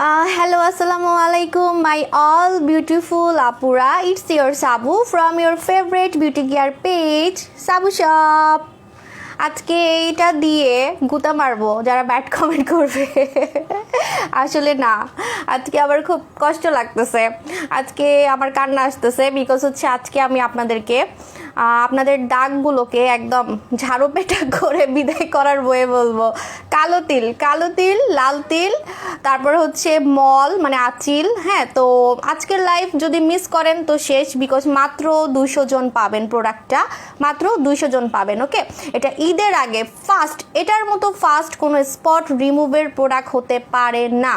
Hello, assalamu alaikum, my all beautiful apura. It's your Sabu from your favorite beauty gear page, Sabu Shop. আজকে এইটা দিয়ে গুতা মারবো যারা ব্যাড কমেন্ট করবে। আসলে না, আজকে আবার খুব কষ্ট লাগতেছে, আজকে আমার কান্না আসতেছে। বিকজ হচ্ছে আজকে আমি আপনাদেরকে আপনাদের দাগগুলোকে একদম ঝাড়ু পেটা করে বিদায় করার বয়ে বলবো। কালো তিল, লাল তিল, তারপর হচ্ছে মল মানে আচিল। হ্যাঁ, তো আজকের লাইভ যদি মিস করেন তো শেষ। বিকজ মাত্র 200 জন পাবেন প্রোডাক্টটা, মাত্র 200 জন পাবেন। ওকে, এটা ঈদের আগে ফার্স্ট, এটার মতো ফাস্ট কোনো স্পট রিমুভের প্রোডাক্ট হতে পারে না।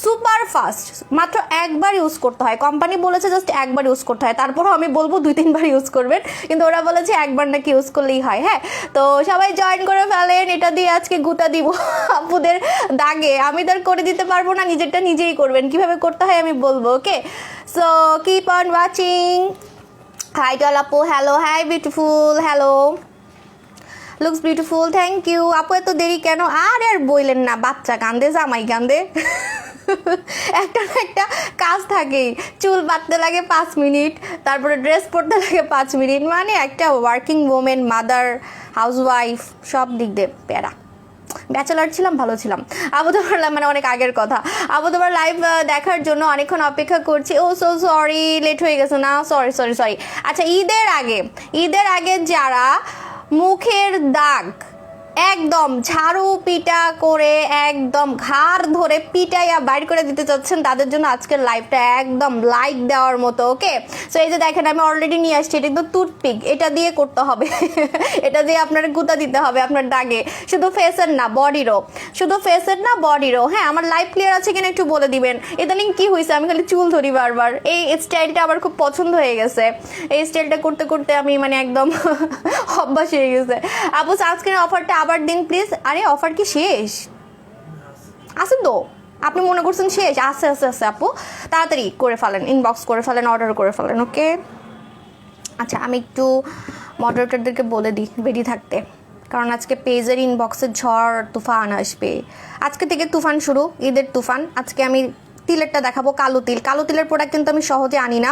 সুপার ফাস্ট, মাত্র একবার ইউজ করতে হয়। কোম্পানি বলেছে জাস্ট একবার ইউজ করতে হয়, তারপরও আমি বলবো 2-3 বার ইউজ করবেন, কিন্তু ওরা বলেছে একবার নাকি ইউজ করলেই হয়। হ্যাঁ, তো সবাই জয়েন করে ফেলেন, এটা দিয়ে আজকে গুতা দিব আপুদের দাগে। আমি তার করে দিতে পারবো না, নিজেরটা নিজেই করবেন। কিভাবে করতে হয় আমি বলবো। Okay, so keep on watching. Hi to all আপু, hello, hi beautiful, hello, looks beautiful, thank you. আপু এত দেরি কেন? আর বইলেন না, বাচ্চা কান্দে, জামাই কান্দে, একটা না একটা কাজ থাকেই। চুল বাঁধতে লাগে 5 মিনিট, তারপরে ড্রেস পরতে লাগে 5 মিনিট। মানে একটা ওয়ার্কিং ওমেন, মাদার, হাউসওয়াইফ, সব দিক দিয়ে প্যারা। ব্যাচেলার ছিলাম, ভালো ছিলাম। আবু তোমার মানে অনেক আগের কথা। আবু তোমার লাইভ দেখার জন্য অনেকক্ষণ অপেক্ষা করছি। ও সো সরি, লেট হয়ে গেছে না? সরি। আচ্ছা, ঈদের আগে যারা মুখের দাগ একদম ঝাড়ু পিটা করে একদম ঘাড় ধরে পিটাইয়া বাইর করে দিতে চাচ্ছেন, তাদের জন্য আজকের লাইভটা একদম লাইক দেওয়ার মতো। ওকে, সো এই যে দেখেন আমি অলরেডি নিয়ে আসছি, এটা কিন্তু টুথপিক, এটা দিয়ে করতে হবে। এটা দিয়ে আপনার গুঁতা দিতে হবে আপনার দাগে, শুধু ফেসের না বডিরও। হ্যাঁ, আমার লাইভ ক্লিয়ার আছে কিনা একটু বলে দিবেন। ইদানিং কি হয়েছে, আমি খালি চুল ধরি বারবার। এই স্টাইলটা আমার খুব পছন্দ হয়ে গেছে। এই স্টাইলটা করতে করতে আমি মানে একদম অভ্যাস হয়ে গেছে। আপু সানস্ক্রিনের অফারটা আবার দিন প্লিজ। আরে অফার কি শেষ? আছে তো, আপনি মনে করছেন শেষ? আছে আপু, তাড়াতাড়ি করে ফেলেন, ইনবক্স করে ফেলেন, অর্ডার করে ফেলেন। ওকে, আচ্ছা আমি একটু মডারেটরদেরকে বলে দিই রেডি থাকতে, কারণ আজকে পেজের ইনবক্সে ঝড় তুফান আসবে। আজকে থেকে তুফান শুরু, ঈদের তুফান। আজকে আমি তিলেরটা দেখাবো, কালো তিলের প্রোডাক্ট কিন্তু আমি সহজে আনি না,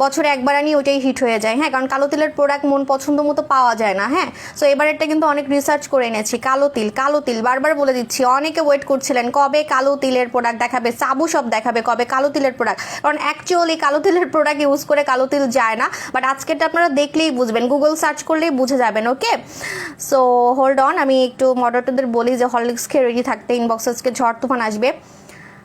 বছরে একবার আনি, ওইটাই হিট হয়ে যায়। হ্যাঁ, কারণ কালো তিলের প্রোডাক্ট মন পছন্দ মতো পাওয়া যায় না। হ্যাঁ, সো এবারেরটা কিন্তু অনেক রিসার্চ করে এনেছি। কালো তিল বারবার বলে দিচ্ছি, অনেকে ওয়েট করছিলেন কবে কালো তিলের প্রোডাক্ট দেখাবে, সাবু সব দেখাবে কবে কালো তিলের প্রোডাক্ট। কারণ অ্যাকচুয়ালি কালো তিলের প্রোডাক্ট ইউজ করে কালো তিল যায় না, বাট আজকেরটা আপনারা দেখলেই বুঝবেন, গুগল সার্চ করলেই বুঝে যাবেন। ওকে, সো হোল্ড অন, আমি একটু মডারেটরদের বলি যে হরলিক্স খেয়ে রেডি থাকতে, ইনবক্সে আজকে ঝড় তুফান আসবে।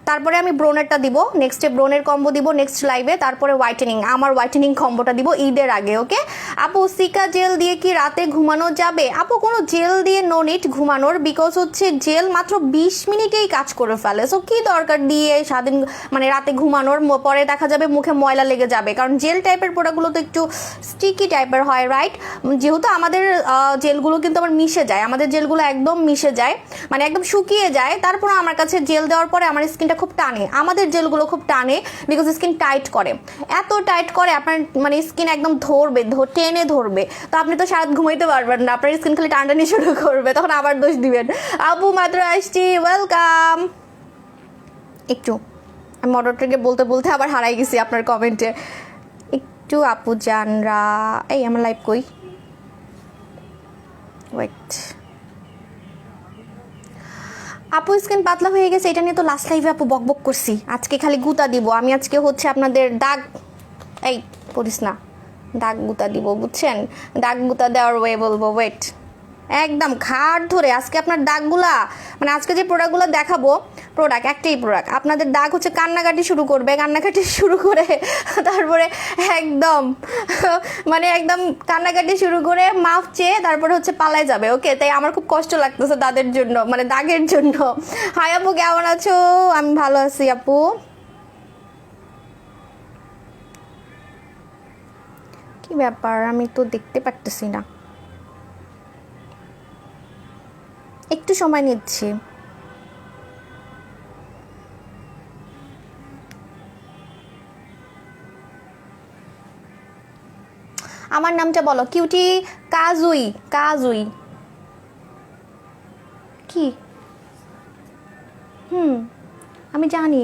তারপরে আমি ব্রোনেরটা দিব, নেক্সটে ব্রোনের কম্বো দিব নেক্সট লাইভে। তারপরে হোয়াইটেনিং, আমার হোয়াইটেনিং কম্বোটা দিব ঈদের আগে। ওকে আপু, সিকা জেল দিয়ে কি রাতে ঘুমানো যাবে? আপু কোনো জেল দিয়ে নো নিড ঘুমানোর, বিকজ হচ্ছে জেল মাত্র 20 মিনিটেই কাজ করে ফেলে। সো কি দরকার দিয়ে স্বাধীন মানে রাতে ঘুমানোর? পরে দেখা যাবে মুখে ময়লা লেগে যাবে, কারণ জেল টাইপের প্রোডাক্টগুলো তো একটু স্টিকি টাইপের হয়, রাইট? যেহেতু আমাদের জেলগুলো কিন্তু আবার মিশে যায়, আমাদের জেলগুলো একদম মিশে যায়, মানে একদম শুকিয়ে যায়। তারপর আমার কাছে জেল দেওয়ার পরে আমার স্কিনটা খুব টানে, আমাদের জেলগুলো খুব টানে, বিকজ স্কিন টাইট করে, এত টাইট করে আপনার মানে স্কিন একদম টেনে ধরবে। তো আপনি তো সারাত ঘুমাইতে পারবেন না, আপনার স্কিন খালি টানটানি শুরু করবে, তখন আবার দোষ দিবেন। আপু মাত্র আসছি, ওয়েলকাম। একটু আমি মডারেটরকে বলতে বলতে আবার হারাই গেছি আপনার কমেন্টে। একটু আপু জানরা, এই আমার লাইভ কই, ওয়েট। আপু স্কিন পাতলা হয়ে গেছে, এটা নিয়ে তো লাস্ট লাইভে আপু বকবক করছি। আজকে খালি গুতা দিব আমি, আজকে হচ্ছে আপনাদের দাগ, এই পড়িস না, দাগ গুতা দিব, বুঝছেন? দাগ গুতা দেওয়ার ওয়ে বলবো, ওয়েট। একদম ঘাড় ধরে আজকে আপনার দাগগুলা, মানে আজকে যে প্রোডাক্টগুলো দেখাবো, প্রোডাক্ট একটাই প্রোডাক্ট, আপনাদের দাগ হচ্ছে কান্নাকাটি শুরু করে তারপরে একদম মানে একদম কান্নাকাটি শুরু করে মাফ চেয়ে তারপরে হচ্ছে পালায় যাবে। ওকে, তাই আমার খুব কষ্ট লাগতেছে তাদের জন্য, মানে দাগের জন্য। হাই আপু, কেমন আছো? আমি ভালো আছি আপু। কি ব্যাপার, আমি তো দেখতে পারতেছি না, একটু সময় নিচ্ছি। আমার নামটা বলো, কিউটি কাজুই কি? আমি জানি।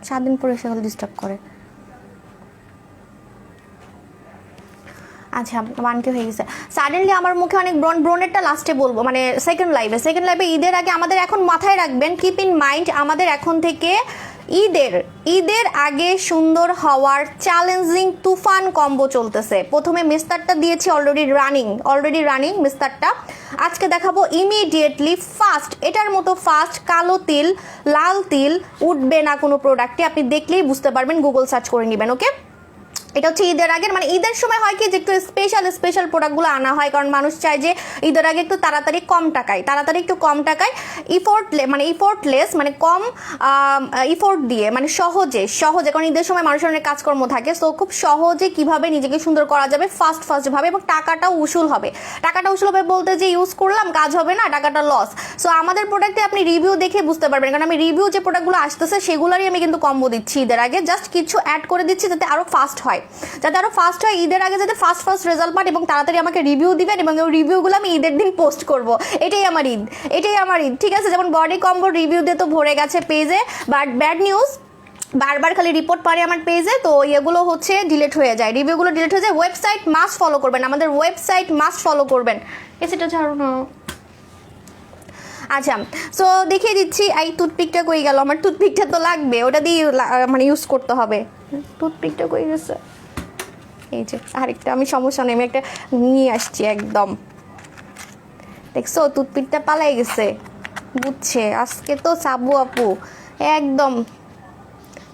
7 দিন পরে সেগুলো ডিস্টার্ব করে। আচ্ছা 1K হয়ে গেছে। সাডেনলি আমার মুখে অনেক ব্রণেরটা লাস্টে বলবো, মানে সেকেন্ড লাইভে ঈদের আগে আমাদের এখন মাথায় রাখবেন, কিপ ইন মাইন্ড, আমাদের এখন থেকে ঈদের আগে সুন্দর হওয়ার চ্যালেঞ্জিং তুফান কম্বো চলতেছে। প্রথমে মিস্টারটা দিয়েছি অলরেডি রানিং মিস্টারটা। আজকে দেখাবো ইমিডিয়েটলি ফাস্ট, এটার মতো ফাস্ট কালো তিল লাল তিল উঠবে না কোনো প্রোডাক্টে, আপনি দেখলেই বুঝতে পারবেন, গুগল সার্চ করে নেবেন। ওকে, এটা হচ্ছে ঈদের আগের, মানে ঈদের সময় হয় কি যে একটু স্পেশাল প্রোডাক্টগুলো আনা হয়, কারণ মানুষ চায় যে ঈদের আগে একটু তাড়াতাড়ি একটু কম টাকায় ইফোর্টলেস মানে কম ইফোর্ট দিয়ে, মানে সহজে, কারণ ঈদের সময় মানুষের অনেক কাজকর্ম থাকে, সো খুব সহজে কিভাবে নিজেকে সুন্দর করা যাবে ফাস্ট ভাবে, এবং টাকাটাও উসুল হবে বলতে যে ইউজ করলাম কাজ হবে না, টাকাটা লস। সো আমাদের প্রোডাক্টে আপনি রিভিউ দেখে বুঝতে পারবেন, কারণ আমি রিভিউ যে প্রোডাক্টগুলো আসতেছে সেগুলোরই আমি কিন্তু কম্বো দিচ্ছি ঈদের আগে, জাস্ট কিছু অ্যাড করে দিচ্ছি যাতে আরো ফাস্ট হয়, ঈদের আগে যাতে ফাস্ট রেজাল্ট পান এবং তাড়াতাড়ি আমাকে রিভিউ দিবেন, এবং ওই রিভিউগুলো আমি ঈদের দিন পোস্ট করব। এটাই আমার ঈদ, ঠিক আছে। যেমন বডি কম্বো রিভিউ দিয়ে তো ভরে গেছে পেজে, বাট ব্যাড নিউজ, বারবার খালি রিপোর্ট পারে আমার পেজে, তো এগুলো হচ্ছে ডিলিট হয়ে যায়, রিভিউগুলো ডিলিট হয়ে যায়। ওয়েবসাইট মাস্ট ফলো করবেন, আমাদের ওয়েবসাইট মাস্ট ফলো করবেন। সেটা ছাড়ো না। আচ্ছা, সো দেখিয়ে দিচ্ছি, এই টুথপিকটা কই গেল, আমার টুথপিকটা তো লাগবে, ওটা দিয়ে মানে ইউজ করতে হবে। টুথপিকটা কই গেছে, এই যে আরেকটা, আমি সমস্যা নেই, আমি একটা নিয়ে আসছি একদম, দেখছো টুথপিকটা পালাই গেছে, বুঝছে আজকে তো সাবু আপু একদম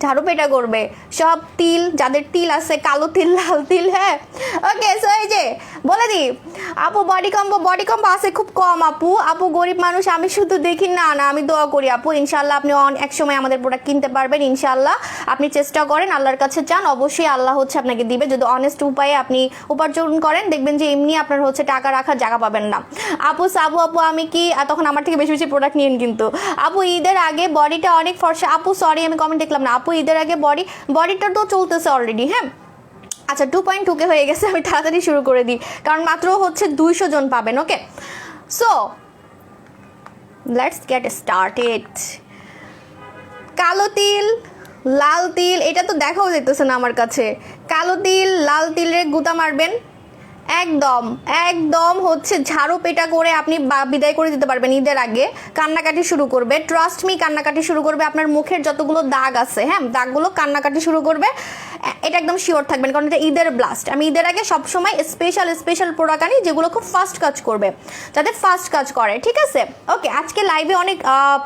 ঝাড়ু পেটা করবে সব তিল, যাদের তিল আছে কালো তিল লাল তিল। হ্যাঁ, ওকে, সো এই যে বলে দিই আপু, বডি কম্বো আছে খুব কম আপু গরিব মানুষ, আমি শুধু দেখি না, আমি দোয়া করি আপু, ইনশাল্লাহ আপনি এক সময় আমাদের প্রোডাক্ট কিনতে পারবেন, ইনশাল্লাহ আপনি চেষ্টা করেন, আল্লাহর কাছে চান, অবশ্যই আল্লাহ হচ্ছে আপনাকে দিবে, যদি অনেস্ট উপায়ে আপনি উপার্জন করেন, দেখবেন যে এমনি আপনার হচ্ছে টাকা রাখার জায়গা পাবেন না। সাবু আপু আমি কি, তখন আমার থেকে বেশি প্রোডাক্ট নিয়েন কিন্তু। আপু ঈদের আগে বডিটা অনেক ফর্সা, আপু সরি আমি কমেন্ট দেখলাম না, আপু ঈদের আগে বডিটা তো চলতেছে অলরেডি। হ্যাঁ, আচ্ছা 2.2K হয়ে গেছে, আমি তাড়াতাড়ি শুরু করে দিই, কারণ মাত্র হচ্ছে 200 জন পাবেন। ওকে, সো লেটস গেট স্টার্টেড। কালো তিল লাল তিল, এটা তো দেখাও যেতেছে না আমার কাছে, কালো তিল লাল তিলের গুঁতা মারবেন, একদম হচ্ছে ঝাড়ু পেটা করে আপনি বিদায় করে দিতে পারবেন ঈদের আগে। কান্নাকাটি শুরু করবে, ট্রাস্ট মি, কান্নাকাটি শুরু করবে, আপনার মুখের যতগুলো দাগ আছে, হ্যাঁ দাগগুলো কান্নাকাটি শুরু করবে, এটা একদম শিওর থাকবেন, কারণ এটা ঈদের ব্লাস্ট। আমি ঈদের আগে সবসময় স্পেশাল প্রোডাক্ট আনি যেগুলো খুব ফাস্ট কাজ করবে, যাতে ফাস্ট কাজ করে, ঠিক আছে। ওকে, আজকে লাইভে অনেক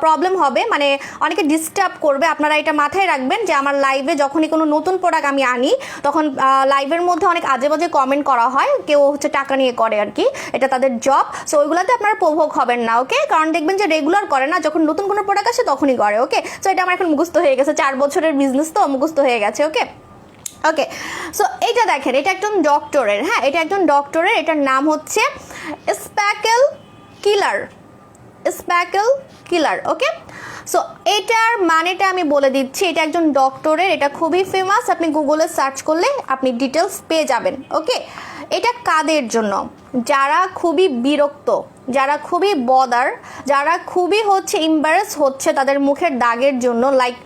প্রবলেম হবে, মানে অনেকে ডিস্টার্ব করবে, আপনারা এটা মাথায় রাখবেন যে আমার লাইভে যখনই কোনো নতুন প্রোডাক্ট আমি আনি, তখন লাইভের মধ্যে অনেক আজে বাজে কমেন্ট করা হয়, কেউ হচ্ছে টাকা নিয়ে করে আর কি, এটা তাদের জব, সো ওইগুলোতে আপনারা প্রভোগ হবেন না। ওকে, কারণ দেখবেন যে রেগুলার করে না, যখন নতুন কোনো প্রোডাক্ট আসে তখনই করে। ওকে, সো এটা আমার এখন মুখস্থ হয়ে গেছে, 4 বছরের বিজনেস তো মুখস্থ হয়ে গেছে। ওকে, সো এটা দেখেন, এটা একজন ডক্টরের, হ্যাঁ এটা একজন ডক্টরের, এটার নাম হচ্ছে স্প্যাকেল কিলার। ওকে, সো এটার মানেটা আমি বলে দিচ্ছি, এটা একজন ডক্টরের, এটা খুবই ফেমাস, আপনি গুগলে সার্চ করলে আপনি ডিটেলস পেয়ে যাবেন। ওকে, এটা কাদের জন্য? যারা খুবই বিরক্ত, যারা খুবই বদার, যারা খুবই হচ্ছে এম্বারেস হচ্ছে তাদের মুখের দাগের জন্য, লাইক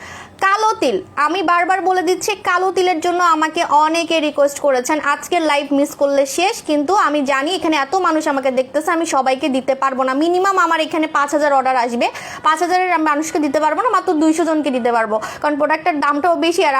কালো তিল, আমি বারবার বলে দিচ্ছি, কালো তিলের জন্য আমাকে অনেকে রিকোয়েস্ট করেছেন, আজকের লাইভ মিস করলে শেষ, কিন্তু আমি জানি এখানে এত মানুষ আমাকে দেখতেছে, আমি সবাইকে দিতে পারবো না, মিনিমাম আমার এখানে 5000 অর্ডার আসবে, 5000-এর মানুষকে দিতে পারবো না, মাত্র 200 জনকে দিতে পারবো, কারণ প্রোডাক্টের দামটাও বেশি, আর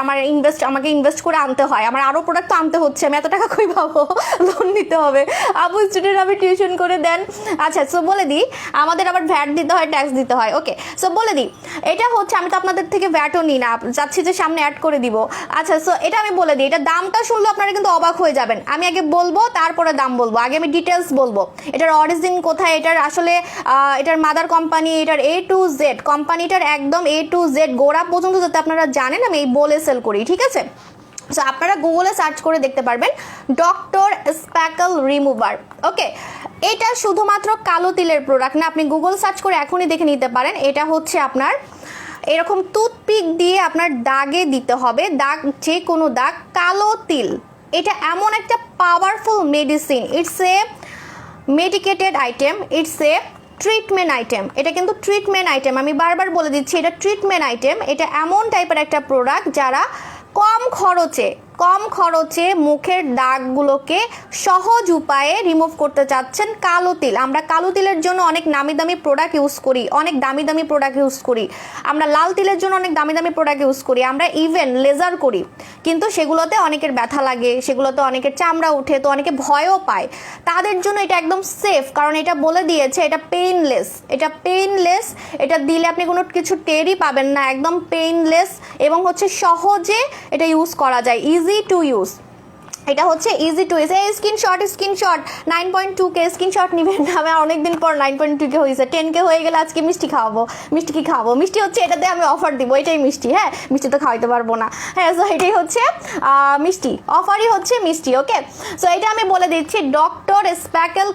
আমাকে ইনভেস্ট করে আনতে হয়, আমার আরও প্রোডাক্ট তো আনতে হচ্ছে, আমি এত টাকা কই পাবো, লোন নিতে হবে, আপু স্টুডেন্ট আমি টিউশন করে দেন। আচ্ছা, সো বলে দিই, আমাদের আবার ভ্যাট দিতে হয়, ট্যাক্স দিতে হয়। ওকে, সো বলে দিই, এটা হচ্ছে, আমি তো আপনাদের থেকে ভ্যাটও নিই না, যাচ্ছি যে সামনে অ্যাড করে দিব। আচ্ছা, সো এটা আমি বলে দিই, এটা দামটা শুনলে আপনারা কিন্তু অবাক হয়ে যাবেন, আমি আগে বলবো তারপরে দাম বলবো, আগে আমি ডিটেলস বলবো, এটার অরিজিন কোথায়, এটার আসলে এটার মাদার কোম্পানি, এটার A to Z কোম্পানিটার একদম A to Z গোড়া পর্যন্ত যাতে আপনারা জানেন, আমি এই বলে সেল করি, ঠিক আছে। সো আপনারা গুগলে সার্চ করে দেখতে পারবেন ডক্টর স্প্যাকেল রিমুভার। ওকে, এটা শুধুমাত্র কালো তিলের প্রোডাক্ট না, আপনি গুগল সার্চ করে এখনই দেখে নিতে পারেন, এটা হচ্ছে আপনার এরকম টুথপিক দিয়ে আপনার দাগে দিতে হবে, দাগ যে কোনো দাগ, কালো তিল, এটা এমন একটা powerful medicine, it's a medicated item, it's a treatment item, এটা কিন্তু ট্রিটমেন্ট আইটেম, আমি বারবার বলে দিচ্ছি এটা ট্রিটমেন্ট আইটেম। এটা এমন টাইপের একটা প্রোডাক্ট যারা কম খরচে মুখের দাগগুলোকে সহজ উপায়ে রিমুভ করতে চাচ্ছেন। কালো তিল, আমরা কালো তিলের জন্য অনেক নামি দামি প্রোডাক্ট ইউজ করি, আমরা লাল তিলের জন্য অনেক দামি দামি প্রোডাক্ট ইউজ করি, আমরা ইভেন লেজার করি, কিন্তু সেগুলোতে অনেকের ব্যথা লাগে, সেগুলোতে অনেকের চামড়া উঠে, তো অনেকে ভয়ও পায়। তাদের জন্য এটা একদম সেফ, কারণ এটা বলে দিয়েছে এটা পেইনলেস, এটা দিলে আপনি কোনো কিছু টেরই পাবেন না, একদম পেইনলেস এবং হচ্ছে সহজে এটা ইউজ করা যায়, ইজি টু ইউজ। এটা হচ্ছে ইজি টু ইউজ। এই স্ক্রিনশট 9.2K স্ক্রিনশট নিবেন না, আমি অনেকদিন পর 9.2K হয়েছে, 10K হয়ে গেলে আজকে মিষ্টি খাওয়াবো। মিষ্টি হচ্ছে এটাতে আমি অফার দিব, এটাই মিষ্টি, হ্যাঁ মিষ্টি তো খাওয়াইতে পারবো না, হ্যাঁ সো এটাই হচ্ছে মিষ্টি, অফারই হচ্ছে মিষ্টি। ওকে, সো এটা আমি বলে দিচ্ছি ডক্টর স্প্যাকেল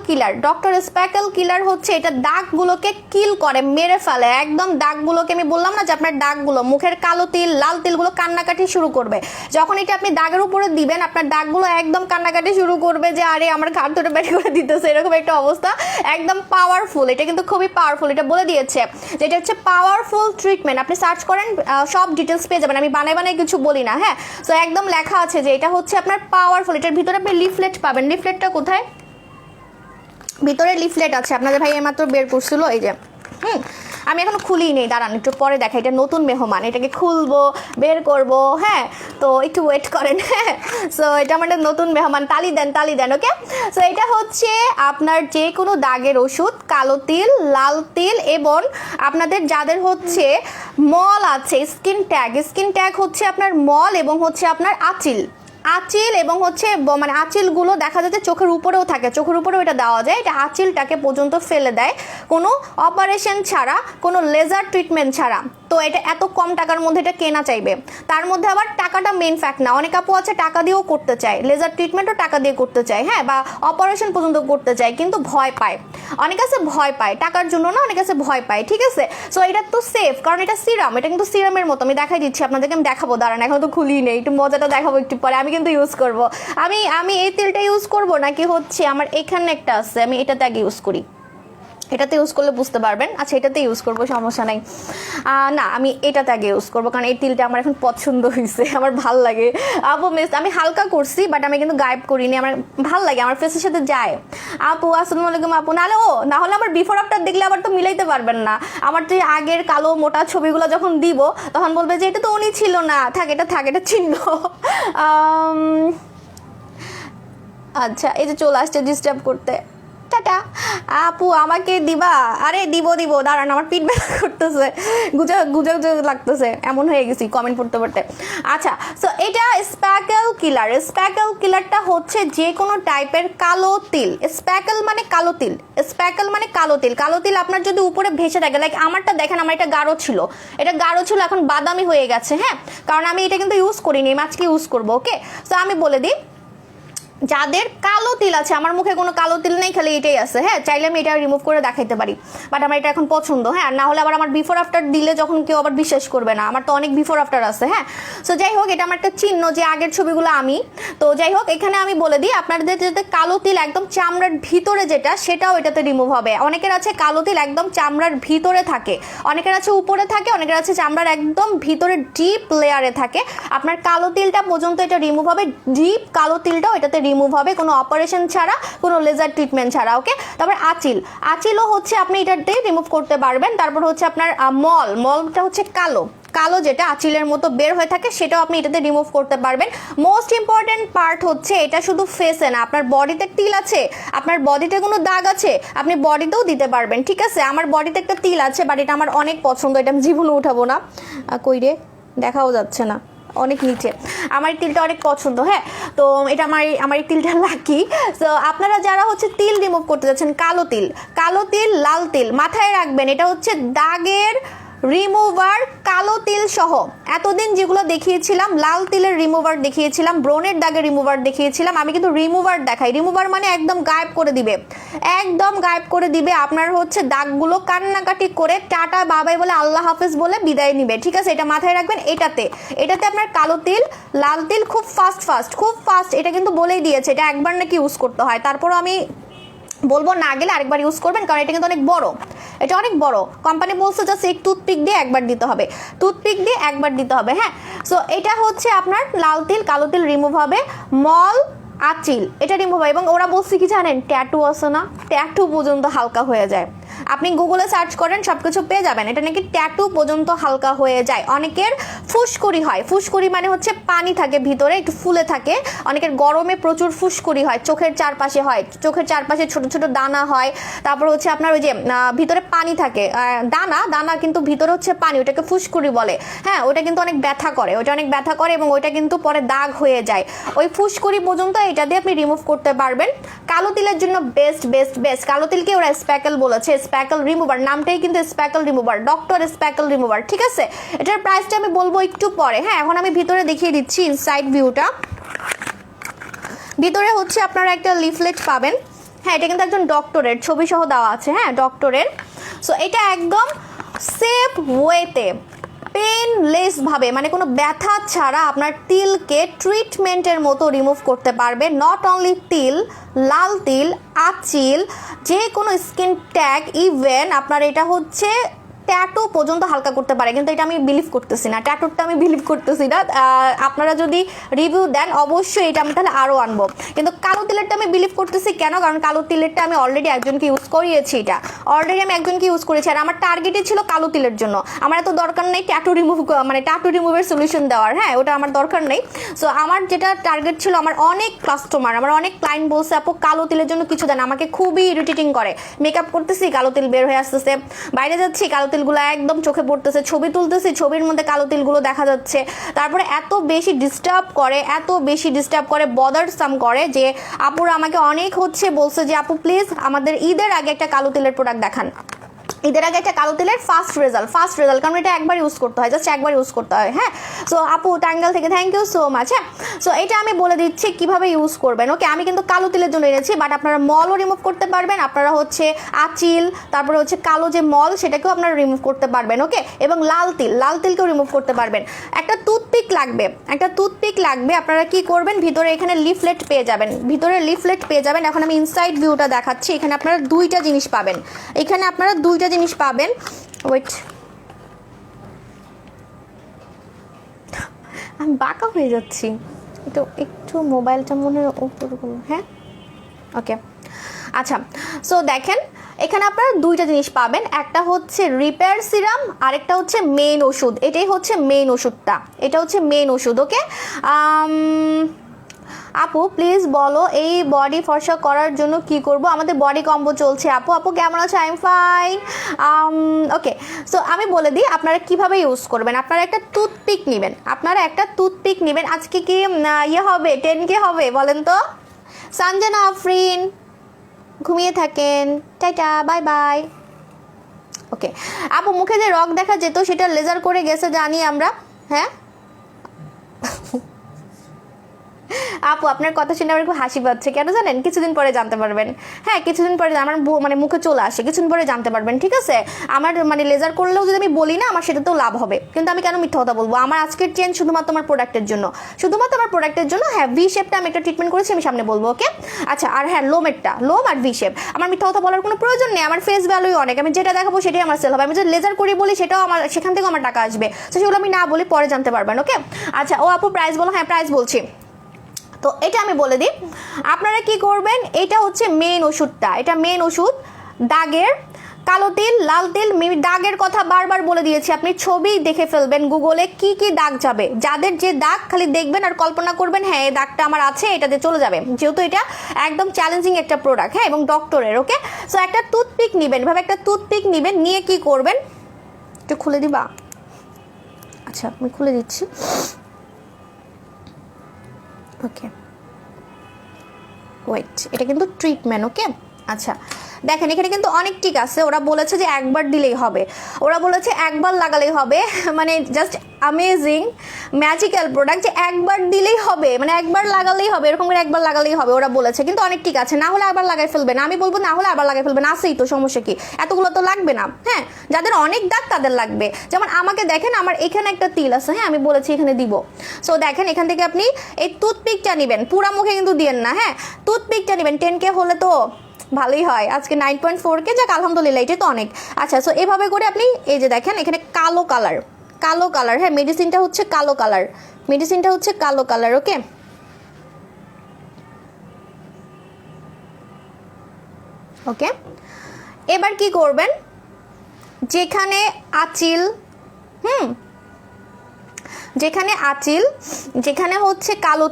কিলার হচ্ছে এটা দাগগুলোকে কিল করে, মেরে ফেলে একদম দাগগুলোকে। আমি বললাম না যে আপনার দাগগুলো, মুখের কালো তিল লাল তিলগুলো কান্নাকাটি শুরু করবে, যখন এটা আপনি দাগের উপরে দিবেন আপনার দাগগুলো একদম কান্নাকাটি শুরু করবে যে আরে আমার ঘাট ধরে বের করে দিতেছে, এরকম একটা অবস্থা। একদম পাওয়ারফুল, এটা কিন্তু খুবই পাওয়ারফুল, এটা বলে দিয়েছে যে এটা হচ্ছে পাওয়ারফুল ট্রিটমেন্ট। আপনি সার্চ করেন সব ডিটেলস পেয়ে যাবেন, আমি বানাই কিছু বলি না, হ্যাঁ সো একদম লেখা আছে যে এটা হচ্ছে আপনার পাওয়ারফুল। এটার ভিতরে আপনি লিফলেট পাবেন, লিফলেটটা কোথায়? ভিতরে লিফলেট আছে, আপনাদের ভাই এইমাত্র বের করছিল, এই যে আমি এখনো খুলিই নেই, দাঁড়ান একটু পরে দেখা, এটা নতুন মেহমান, এটাকে খুলবো বের করব, হ্যাঁ তো একটু ওয়েট করেন, হ্যাঁ সো এটা আমাদের নতুন মেহমান, তালি দেন। ওকে, সো এটা হচ্ছে আপনার যে কোনো দাগের ওষুধ, কালো তিল লাল তিল, এবং আপনাদের যাদের হচ্ছে মল আছে, স্কিন ট্যাগ হচ্ছে আপনার মল এবং হচ্ছে আপনার আঁচিল এবং হচ্ছে মানে আঁচিলগুলো দেখা যাচ্ছে চোখের উপরেও থাকে, চোখের উপরেও এটা দেওয়া যায়, এটা আঁচিলটাকে পর্যন্ত ফেলে দেয় কোনো অপারেশন ছাড়া, কোনো লেজার ট্রিটমেন্ট ছাড়া। তো এটা এত কম টাকার মধ্যে এটা কেনা চাইবে, তার মধ্যে আবার টাকাটা মেন ফ্যাক্ট না, অনেক আপু আছে টাকা দিয়েও করতে চায়, লেজার ট্রিটমেন্টও টাকা দিয়ে করতে চায়, হ্যাঁ বা অপারেশন পর্যন্ত করতে চায়, কিন্তু ভয় পায়, অনেক কাছে ভয় পায় টাকার জন্য না, অনেক কাছে ভয় পায়, ঠিক আছে। সো এটা তো সেফ, কারণ এটা সিরাম, এটা কিন্তু সিরামের মতো, আমি দেখাই দিচ্ছি আপনাদেরকে, আমি দেখাবো, দাঁড়ান এখন তো খুলি নেই, একটু মজাটা দেখাবো একটু পরে। আমি কিন্তু ইউজ করব, আমি এই তেলটা ইউজ করব নাকি হচ্ছে আমার এখানে একটা আছে, আমি এটাতে আগে ইউজ করি, এটাতে ইউজ করলে বুঝতে পারবেন। আচ্ছা এটাতে ইউজ করবো, সমস্যা নাই, না আমি এটাতে আগে ইউজ করবো, কারণ এই তিলটা আমার এখন পছন্দ হয়েছে, আমার ভাল লাগে। আপু আমি হালকা করছি, বাট আমি কিন্তু গায়েব করিনি, আমার ভাল লাগে, আমার ফেসের সাথে যায়। আপু আসসালামু আলাইকুম আপু, না হলে আমার বিফোর আফটার দেখলে আবার তো মিলাইতে পারবেন না, আমার তো আগের কালো মোটা ছবিগুলো যখন দিব তখন বলবে যে এটা তো উনি ছিল না, এটা চিহ্ন। আচ্ছা এই যে চলে আসছে ডিস্টার্ব করতে, টাটা। আপু আমাকে দিবা? আরে দিব দাঁড়ান, আমার পিঠ ব্যথা করতেছে, গুজা লাগতেছে, এমন হয়ে গেছি কমেন্ট পড়তে। আচ্ছা সো এটা স্প্যাকেল কিলারটা হচ্ছে যে কোনো টাইপের কালো তিল, স্প্যাকেল মানে কালো তিল আপনার যদি উপরে ভেসে থাকে, লাইক আমারটা দেখেন, আমার এটা গাঢ় ছিল, এখন বাদামি হয়ে গেছে, হ্যাঁ কারণ আমি এটা কিন্তু ইউজ করিনি, আজকে ইউজ করবো। ওকে, সো আমি বলে দিই যাদের কালো তিল আছে, আমার মুখে কোনো কালো তিল নেই, খালি এটাই আছে, হ্যাঁ চাইলে আমি এটা রিমুভ করে দেখাইতে পারি, বাট আমার এটা এখন পছন্দ, হ্যাঁ না হলে আবার আমার বিফোর আফটার দিলে যখন কেউ আবার বিশ্বাস করবে না, আমার তো অনেক বিফোর আফটার আছে, হ্যাঁ সো যাই হোক এটা আমার একটা চিহ্ন যে আগের ছবিগুলো আমি, তো যাই হোক এখানে আমি বলে দিই আপনাদের যাতে কালো তিল একদম চামড়ার ভিতরে যেটা, সেটাও এটাতে রিমুভ হবে। অনেকের আছে কালো তিল একদম চামড়ার ভিতরে থাকে, অনেকের আছে উপরে থাকে, অনেকের আছে চামড়ার একদম ভিতরে ডিপ লেয়ারে থাকে, আপনার কালো তিলটা পর্যন্ত এটা রিমুভ হবে, ডিপ কালো তিলটাও এটাতে রিমুভ হবে কোনো অপারেশন ছাড়া, কোনো লেজার ট্রিটমেন্ট ছাড়া। ওকে, তারপর আঁচিলও হচ্ছে আপনি এটাতে রিমুভ করতে পারবেন। তারপর হচ্ছে আপনার মলটা হচ্ছে কালো যেটা আঁচিলের মতো বের হয়ে থাকে, সেটাও আপনি এটাতে রিমুভ করতে পারবেন। মোস্ট ইম্পর্টেন্ট পার্ট হচ্ছে এটা শুধু ফেসে না, আপনার বডিতে তিল আছে, আপনার বডিতে কোনো দাগ আছে, আপনি বডিতেও দিতে পারবেন, ঠিক আছে। আমার বডিতে একটা তিল আছে, বাট এটা আমার অনেক পছন্দ, এটা আমি জীবনে উঠাবো না, কইরে দেখাও যাচ্ছে না, অনেক নিচে, আমার তিলটা অনেক পছন্দ, হ্যাঁ তো এটা আমার এই তিলটা লাকি। তো আপনারা যারা হচ্ছে তিল রিমুভ করতে যাচ্ছেন, কালো তিল লাল তিল, মাথায় রাখবেন এটা হচ্ছে দাগের রিমুভার, কালো তিল সহ। এতদিন যেগুলো দেখিয়েছিলাম, লাল তিলের রিমুভার দেখিয়েছিলাম, ব্রণের দাগের রিমুভার দেখিয়েছিলাম, আমি কিন্তু রিমুভার দেখাই। রিমুভার মানে একদম গায়েব করে দিবে, আপনার হচ্ছে দাগগুলো কান্নাকাটি করে টাটা বাবাই বলে আল্লাহ হাফেজ বলে বিদায় নিবে, ঠিক আছে। এটা মাথায় রাখবেন। এটাতে আপনার কালো তিল লাল তিল খুব ফাস্ট, এটা কিন্তু বলেই দিয়েছে এটা একবার নাকি ইউজ করতে হয়, তারপরও আমি বলবো না গেলে আরেকবার ইউজ করবেন, কারণ এটা কিন্তু অনেক বড়, এটা অনেক বড়, কোম্পানি বলছে জাস্ট এই টুথপিক দিয়ে একবার দিতে হবে, টুথপিক দিয়ে একবার দিতে হবে। হ্যাঁ, সো এটা হচ্ছে আপনার লাল তিল কালো তিল রিমুভ হবে, মল আচিল এটা রিমুভ হয়। এবং ওরা বলছে কি জানেন, ট্যাটু আছে না, ট্যাটু পর্যন্ত হালকা হয়ে যায়। আপনি গুগলে সার্চ করেন সব কিছু পেয়ে যাবেন, এটা নাকি ট্যাটু পর্যন্ত হালকা হয়ে যায়। অনেকের ফুসকুড়ি হয়, ফুসকুড়ি মানে হচ্ছে পানি থাকে ভিতরে, একটু ফুলে থাকে। অনেকের গরমে প্রচুর ফুসকুড়ি হয়, চোখের চারপাশে হয়, চোখের চারপাশে ছোট ছোট দানা হয়। তারপর হচ্ছে আপনার ওই যে ভিতরে পানি থাকে, দানা দানা কিন্তু ভিতরে হচ্ছে পানি, ওটাকে ফুসকুড়ি বলে। হ্যাঁ, ওটা কিন্তু অনেক ব্যথা করে, ওটা অনেক ব্যথা করে এবং ওইটা কিন্তু পরে দাগ হয়ে যায়। ওই ফুসকুড়ি পর্যন্ত এটা দিয়ে আপনি রিমুভ করতে পারবেন। কালো তিলের জন্য বেস্ট বেস্ট বেস্ট, কালো তিলকে ওরা স্প্যাকেল বলেছে, স্প্যাকেল রিমুভার, নামটাই কিন্তু স্প্যাকেল রিমুভার, ডক্টর স্প্যাকেল রিমুভার। ঠিক আছে, এটার প্রাইসটা আমি বলবো একটু পরে। হ্যাঁ, এখন আমি ভিতরে দেখিয়ে দিচ্ছি ইনসাইড ভিউটা। ভিতরে হচ্ছে আপনারা একটা লিফলেট পাবেন। হ্যাঁ, এটা কিন্তু একজন ডক্টরের ছবি সহ দেওয়া আছে। হ্যাঁ, ডক্টরের। সো এটা একদম সেফ ওয়েতে, পেনলেস ভাবে, মানে কোনো ব্যথা ছাড়া আপনার তিলকে ট্রিটমেন্টের মতো রিমুভ করতে পারবে। নট অনলি তিল, লাল তিল, আচিল, যে কোনো স্কিন ট্যাগ, ইভেন আপনার এটা হচ্ছে ট্যাটু পর্যন্ত হালকা করতে পারে। কিন্তু এটা আমি বিলিভ করতেছি না, ট্যাটুটা আমি বিলিভ করতেছি না। আপনারা যদি রিভিউ দেন অবশ্যই এটা আমি তাহলে আরও আনবো। কিন্তু কালো তিলেরটা আমি বিলিভ করতেছি কেন, কারণ কালো তিলেরটা আমি অলরেডি একজনকে ইউজ করিয়েছি, এটা অলরেডি আমি একজনকে ইউজ করেছি। আর আমার টার্গেটই ছিল কালো তিলের জন্য, আমার এত দরকার নেই ট্যাটু রিমুভ, মানে ট্যাটু রিমুভের সলিউশন দেওয়ার। হ্যাঁ, ওটা আমার দরকার নেই। সো আমার যেটা টার্গেট ছিল, আমার অনেক কাস্টমার, আমার অনেক ক্লায়েন্ট বলছে আপু কালো তিলের জন্য কিছু দেন, আমাকে খুবই ইরিটেটিং করে। মেকআপ করতেছি কালো তিল বের হয়ে আসতেছে, বাইরে যাচ্ছি কালো তিলগুলো একদম চোখে পড়তেছে, ছবি তুলতেছি ছবির মধ্যে কালো তিলগুলো দেখা যাচ্ছে। তারপরে এত বেশি ডিস্টার্ব করে, এত বেশি ডিস্টার্ব করে, বদারসাম করে যে আপুরা আমাকে অনেক হচ্ছে বলছে যে আপু প্লিজ আমাদের ঈদের আগে একটা কালো তিলের প্রোডাক্ট দেখান, ঈদের আগে একটা কালো তিলের ফার্স্ট রেজাল্ট, কারণ এটা একবার ইউজ করতে হয়, জাস্ট একবার ইউজ করতে হয়। হ্যাঁ, সো আপু টাঙ্গাইল থেকে থ্যাংক ইউ সো মাচ। হ্যাঁ, সো এটা আমি বলে দিচ্ছি কিভাবে ইউজ করবেন। ওকে, আমি কিন্তু কালো তিলের জন্য এনেছি, বাট আপনারা মলও রিমুভ করতে পারবেন, আপনারা হচ্ছে আচিল, তারপরে হচ্ছে কালো যে মল সেটাকেও আপনারা রিমুভ করতে পারবেন। ওকে, এবং লাল তিলকেও রিমুভ করতে পারবেন। একটা টুথপিক লাগবে, আপনারা কি করবেন, ভিতরে এখানে লিফলেট পেয়ে যাবেন, এখন আমি ইনসাইড ভিউটা দেখাচ্ছি। এখানে আপনারা দুইটা জিনিস পাবেন, ওয়েট আমি বাঁকা হয়ে যাচ্ছি, একটু মোবাইলটা মনে উপর। হ্যাঁ, ওকে, আচ্ছা। সো দেখেন এখানে আপনারা দুইটা জিনিস পাবেন, একটা হচ্ছে রিপেয়ার সিরাম, আরেকটা হচ্ছে মেইন ওষুধ। এটাই হচ্ছে মেইন ওষুধটা, এটা হচ্ছে মেইন ওষুধ। ওকে, আপু প্লিজ বলো এই বডি ফর্সা করার জন্য কি করব, আমাদের বডি কম্বো চলছে। আপু কেমন আছে? I am fine. Okay, so আমি বলে দিই আপনারা কিভাবে ইউজ করবেন। আপনারা একটা টুথপিক নেবেন, আজকে কি ইয়ে হবে, 10K হবে বলেন তো? সঞ্জনা আফরিন ঘুমিয়ে থাকেন, টাটা, বাই বাই। ওকে, আপু মুখে যে রক দেখা যেত সেটা লেজার করে গেছে জানি আমরা। হ্যাঁ আপু আপনার কথা শুনে আমার খুব হাসি পাচ্ছে, কেন জানেন? কিছুদিন পরে জানতে পারবেন। হ্যাঁ, কিছুদিন পরে আমার মানে মুখে চলে আসে, কিছুদিন পরে জানতে পারবেন। ঠিক আছে, আমার মানে লেজার করলেও যদি আমি বলি না, আমার সেটাতেও লাভ হবে। কিন্তু আমি কেন মিথ্যা কথা বলবো? আমার আজকের চেঞ্জ শুধুমাত্র আমার প্রোডাক্টের জন্য। হ্যাঁ, ভি শেপটা আমি একটা ট্রিটমেন্ট করেছি, আমি সামনে বলবো। ওকে, আচ্ছা। আর হ্যাঁ, লোম আর ভি শেপ, আমার মিথ্যা কথা বলার কোনো প্রয়োজন নেই। আমার ফেস ভ্যালুই অনেক, আমি যেটা দেখাবো সেটাই আমার সেল হবে। আমি যদি লেজার করি বলি সেটাও আমার, সেখান থেকেও আমার টাকা আসবে। তো সেগুলো আমি না বলি, পরে জানতে পারবেন। ওকে, আচ্ছা। ও আপু প্রাইস বলো। হ্যাঁ, প্রাইস বলছি। তো এটা আমি বলে দিই, আপনারা কি করবেন, এটা হচ্ছে মেইন ওষুধটা, এটা মেইন ওষুধ দাগের। কালো তিল, লাল তিল, দাগের কথা বারবার বলে দিয়েছি, আপনি ছবি দেখে ফেলবেন গুগলে কি কি দাগ যাবে। যাদের যে দাগ খালি দেখবেন আর কল্পনা করবেন হ্যাঁ এই দাগটা আমার আছে, এটাতে চলে যাবে, যেহেতু এটা একদম চ্যালেঞ্জিং একটা প্রোডাক্ট। হ্যাঁ, এবং ডক্টরের। ওকে, সো একটা টুথপিক নেবেন, ভাবে একটা টুথপিক নেবেন, নিয়ে কি করবেন, একটু খুলে দিবা? আচ্ছা, আমি খুলে দিচ্ছি। ওকে, ওয়েট, এটা কিন্তু ট্রিটমেন্ট। ওকে, আচ্ছা দেখেন এখানে কিন্তু অনেক টিক আছে। ওরা বলেছে যে একবার দিলেই হবে, ওরা বলেছে একবার লাগালেই হবে, মানে জাস্ট অ্যামেজিং ম্যাজিক্যাল প্রোডাক্ট, যে একবার দিলেই হবে, মানে একবার লাগালেই হবে, এরকম করে একবার লাগালেই হবে ওরা বলেছে। কিন্তু অনেক টিক আছে, না হলে আবার লাগাই ফেলবেন। আমি বলবো না হলে আবার লাগাই ফেলবেন, আসেই তো, সমস্যা কি, এতগুলো তো লাগবে না। হ্যাঁ, যাদের অনেক দাগ তাদের লাগবে। যেমন আমাকে দেখেন, আমার এখানে একটা তিল আছে, হ্যাঁ আমি বলেছি এখানে দিব। সো দেখেন এখান থেকে আপনি এই টুথপিকটা নেবেন, পুরা মুখে কিন্তু দিয়েন না। হ্যাঁ, টুথপিকটা নেবেন, 10K হলে তো ভালোই হয় আজকে 9.4K, যাক আলহামদুলিল্লাহ, এটা তো অনেক। আচ্ছা, সো এভাবে করে আপনি এই যে দেখেন এখানে কালো কালার, হ্যাঁ মেডিসিনটা হচ্ছে কালো কালার, ওকে। ওকে, এবার কি করবেন, যেখানে আঁচিল যেখানে হচ্ছে কালো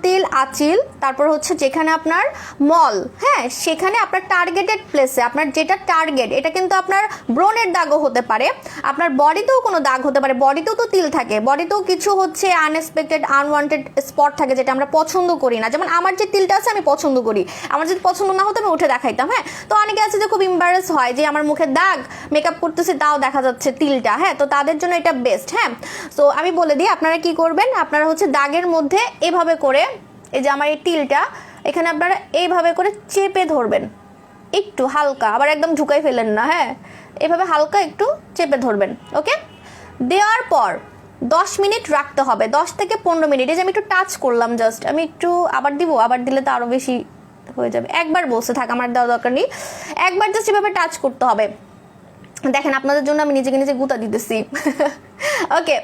তিল আঁচিল, তারপর হচ্ছে যেখানে আপনার মল, হ্যাঁ সেখানে আপনার টার্গেটেড প্লেসে আপনার যেটা টার্গেট, এটা কিন্তু আপনার ব্রণের দাগও হতে পারে, আপনার বডিতেও কোনো দাগ হতে পারে, বডিতেও তো তিল থাকে, বডিতেও কিছু হচ্ছে আনএক্সপেক্টেড আনওয়ান্টেড স্পট থাকে যেটা আমরা পছন্দ করি না। যেমন আমার যে তিলটা আছে আমি পছন্দ করি, আমার যদি পছন্দ না হতো আমি উঠে দেখাইতাম, হ্যাঁ। তো অনেকে আছে যে খুব এম্বারেস হয় যে আমার মুখে দাগ, মেকআপ করতেছে তাও দেখা যাচ্ছে তিলটা, হ্যাঁ, তো তাদের জন্য এটা বেস্ট, হ্যাঁ। সো আমি বলে দিই আপনারা কি করবেন, আপনারা হচ্ছে দাগের মধ্যে এভাবে করে, এই যে আমার এই তিলটা এখানে আপনারা এইভাবে করে চেপে ধরবেন, একটু হালকা, আবার একদম ঝুঁকাই ফেলেন না, হ্যাঁ, এভাবে হালকা একটু চেপে ধরবেন, ওকে। দেওয়ার পর 10 মিনিট রাখতে হবে, 10 থেকে 15 মিনিট। এই যে আমি একটু টাচ করলাম জাস্ট, আমি একটু আবার দিলে তো আরও বেশি হয়ে যাবে, একবার বসে থাক, আমার দেওয়ার দরকার নেই, একবার জাস্ট এভাবে টাচ করতে হবে। দেখেন আপনাদের জন্য আমি নিজে গুতা দিতেছি ওকে,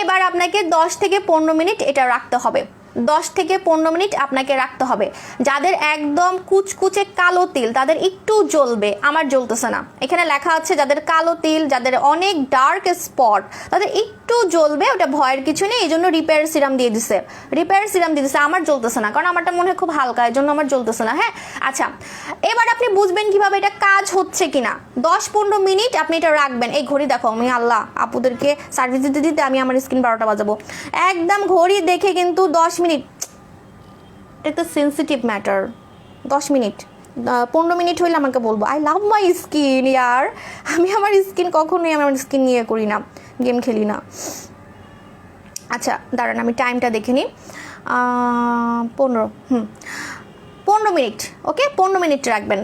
এবার আপনাকে 10 থেকে 15 মিনিট এটা রাখতে হবে, 10 থেকে 15 মিনিট আপনাকে রাখতে হবে। যাদের একদম কুচকুচে কালো তিল তাদের একটু জ্বলবে, আমার জ্বলতেছে না, এখানে লেখা আছে যাদের কালো তিল, যাদের অনেক ডার্ক স্পট তাদের একটু জ্বলবে, ওটা ভয়ের কিছু নেই, এই জন্য রিপেয়ার সিরাম দিয়ে দিছে, আমার জ্বলতেছে না, কারণ আমারটা মনে হয় খুব হালকা, এই জন্য আমার জ্বলতেছে না, হ্যাঁ। আচ্ছা, এবার আপনি বুঝবেন কিভাবে এটা কাজ হচ্ছে কিনা, 10-15 মিনিট আপনি এটা রাখবেন। এই ঘড়ি দেখো, আমি আল্লাহ আপুদেরকে সার্ভিস দিতে আমি আমার স্ক্রিন 12টা বাজাবো, একদম ঘড়ি দেখে কিন্তু 10 মিনিট, এটা তো সেন্সিটিভ ম্যাটার, 10 মিনিট 15 মিনিট হইলে আমাকে বলবো। আই লাভ মাই স্কিন ইয়ার, আমি আমার স্কিন নিয়ে করি না, গেম খেলি না। আচ্ছা দাঁড়ান আমি টাইমটা দেখে নিই, 15 মিনিট, ওকে। 15 মিনিট রাখবেন,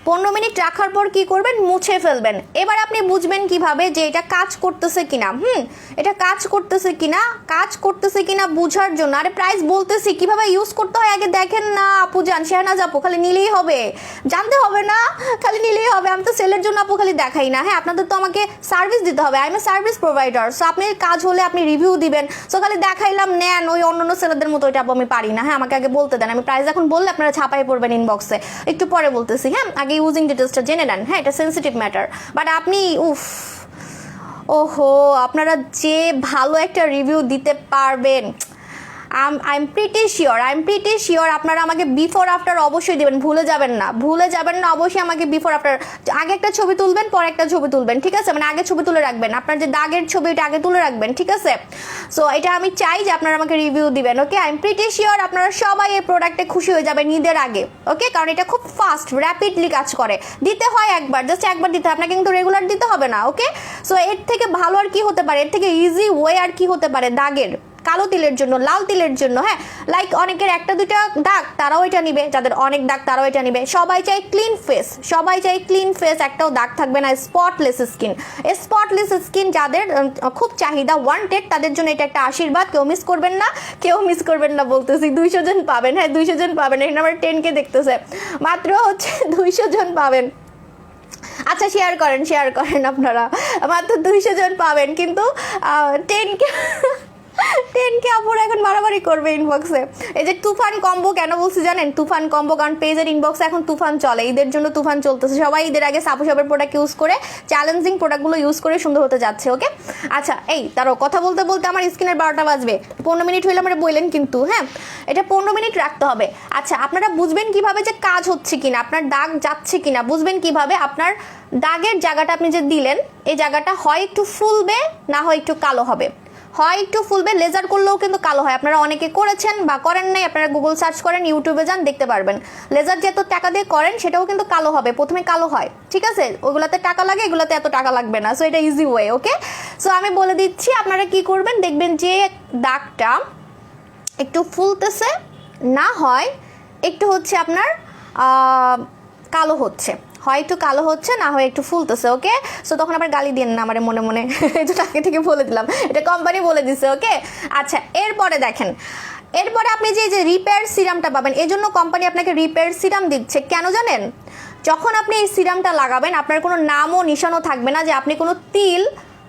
15 মিনিট রাখার পর কি করবেন, মুছে ফেলবেন। এবার আপনি বুঝবেন কিভাবে যে এটা কাজ করতেছে কিনা, এটা কাজ করতেছে কিনা বুঝার জন্য, আরে প্রাইস বলতেছি, কিভাবে ইউজ করতে হয় আগে দেখেন না আপু জান, শেহনাজ আপু, খালি নিলেই হবে, জানতে হবে না, খালি নিলেই হবে। আমি তো সেলের জন্য আপু খালি দেখাই না, হ্যাঁ, আপনাদের তো আমাকে সার্ভিস দিতে হবে, I M a service provider. So আপনি কাজ হলে আপনি রিভিউ দিবেন, সো খালি দেখাইলাম নেন, ওই অন্য সেলারদের মতো ওইটা আপু আমি পারি না, হ্যাঁ, আমাকে আগে বলতে দেন, আমি প্রাইস এখন বললে আপনারা ছাপাই পড়বেন ইনবক্সে, একটু পরে বলতেছি, হ্যাঁ, আগে ইউজিং ডিটেলসটা জেনে নেন, হ্যাঁ, এটা সেন্সিটিভ ম্যাটার। বাট আপনি ওহো, আপনারা যে ভালো একটা রিভিউ দিতে পারবেন, আই এম প্রিটি শিওর আপনারা আমাকে বিফোর আফটার অবশ্যই দেবেন, ভুলে যাবেন না অবশ্যই আমাকে বিফোর আফটার, আগে একটা ছবি তুলবেন, পরে একটা ছবি তুলবেন, ঠিক আছে, মানে আগে ছবি তুলে রাখবেন, আপনার যে দাগের ছবি এটা আগে তুলে রাখবেন, ঠিক আছে। সো এটা আমি চাই যে আপনারা আমাকে রিভিউ দিবেন, ওকে। আই এম প্রিটি শিওর আপনারা সবাই এই প্রোডাক্টে খুশি হয়ে যাবেন ঈদের আগে, ওকে, কারণ এটা খুব ফাস্ট র্যাপিডলি কাজ করে, দিতে হয় একবার, জাস্ট একবার দিতে হয়, আপনাকে কিন্তু রেগুলার দিতে হবে না, ওকে। সো এর থেকে ভালো আর কি হতে পারে, এর থেকে ইজি ওয়ে আর কি হতে পারে দাগের, কালো তিলের জন্য, লাল তিলের জন্য, হ্যাঁ, লাইক অনেকের একটা দুইটা দাগ তারাও এটা নিবে, যাদের অনেক দাগ তারাও এটা নিবে, সবাই চাই ক্লিন ফেস, একটাও দাগ থাকবে না, স্পটলেস স্কিন যাদের খুব চাহিদা, ওয়ান্টেড, তাদের জন্য এটা একটা আশীর্বাদ, কেউ মিস করবেন না বলতেছি, 200 জন পাবেন, হ্যাঁ 200 জন পাবেন, এখানে আমার 10K দেখতেছে, মাত্র হচ্ছে 200 জন পাবেন। আচ্ছা শেয়ার করেন আপনারা, মাত্র 200 জন পাবেন, কিন্তু 10K আপুরা এখন বাড়াবাড়ি করবে ইনবক্সে। এই যে তুফান কম্বো কেন বলছি জানেন, তুফান কম্বো কারণ পেজের ইনবক্সে এখন তুফান চলে, ঈদের জন্য তুফান চলতেছে, সবাই ঈদের আগে সাপু শপের প্রোডাক্ট ইউজ করে, চ্যালেঞ্জিং প্রোডাক্টগুলো ইউজ করে সুন্দর হতে যাচ্ছে, ওকে। আচ্ছা এই তারও কথা বলতে আমার স্ক্রিনের 12টা বাজবে, 15 মিনিট হইলে আমরা বললেন কিন্তু, হ্যাঁ, এটা 15 মিনিট রাখতে হবে। আচ্ছা আপনারা বুঝবেন কিভাবে যে কাজ হচ্ছে কিনা, আপনার দাগ যাচ্ছে কিনা বুঝবেন কিভাবে, আপনার দাগের জায়গাটা আপনি যে দিলেন এই জায়গাটা হয় একটু ফুলবে, না হয় একটু কালো হবে, লেজার করলেও কিন্তু কালো হয়, আপনারা অনেকে করেছেন বা করেন নাই, আপনারা গুগল সার্চ করেন, ইউটিউবে যান, দেখতে পারবেন, লেজার যে এত টাকা দিয়ে করেন সেটাও কিন্তু কালো হবে, প্রথমে কালো হয়, ঠিক আছে, ওইগুলাতে টাকা লাগে, এগুলাতে এত টাকা লাগবে না, সো এটা ইজি ওয়ে, ওকে। সো আমি বলে দিচ্ছি আপনারা কি করবেন, দেখবেন যে দাগটা একটু ফুলতেছে, না হয় একটু হচ্ছে আপনার কালো হচ্ছে, হয় একটু কালো হচ্ছে, না হয় একটু ফুলতেছে, ওকে। সো তখন আবার গালি দিন না আমার মনে এটা আগে থেকে বলে দিলাম, এটা কোম্পানি বলে দিছে, ওকে। আচ্ছা এরপরে দেখেন, এরপরে আপনি যে রিপেয়ার সিরামটা পাবেন, এই জন্য কোম্পানি আপনাকে রিপেয়ার সিরাম দিচ্ছে। কেন জানেন? যখন আপনি এই সিরামটা লাগাবেন আপনার কোনো নামও নিশানও থাকবে না যে আপনি কোনো তিল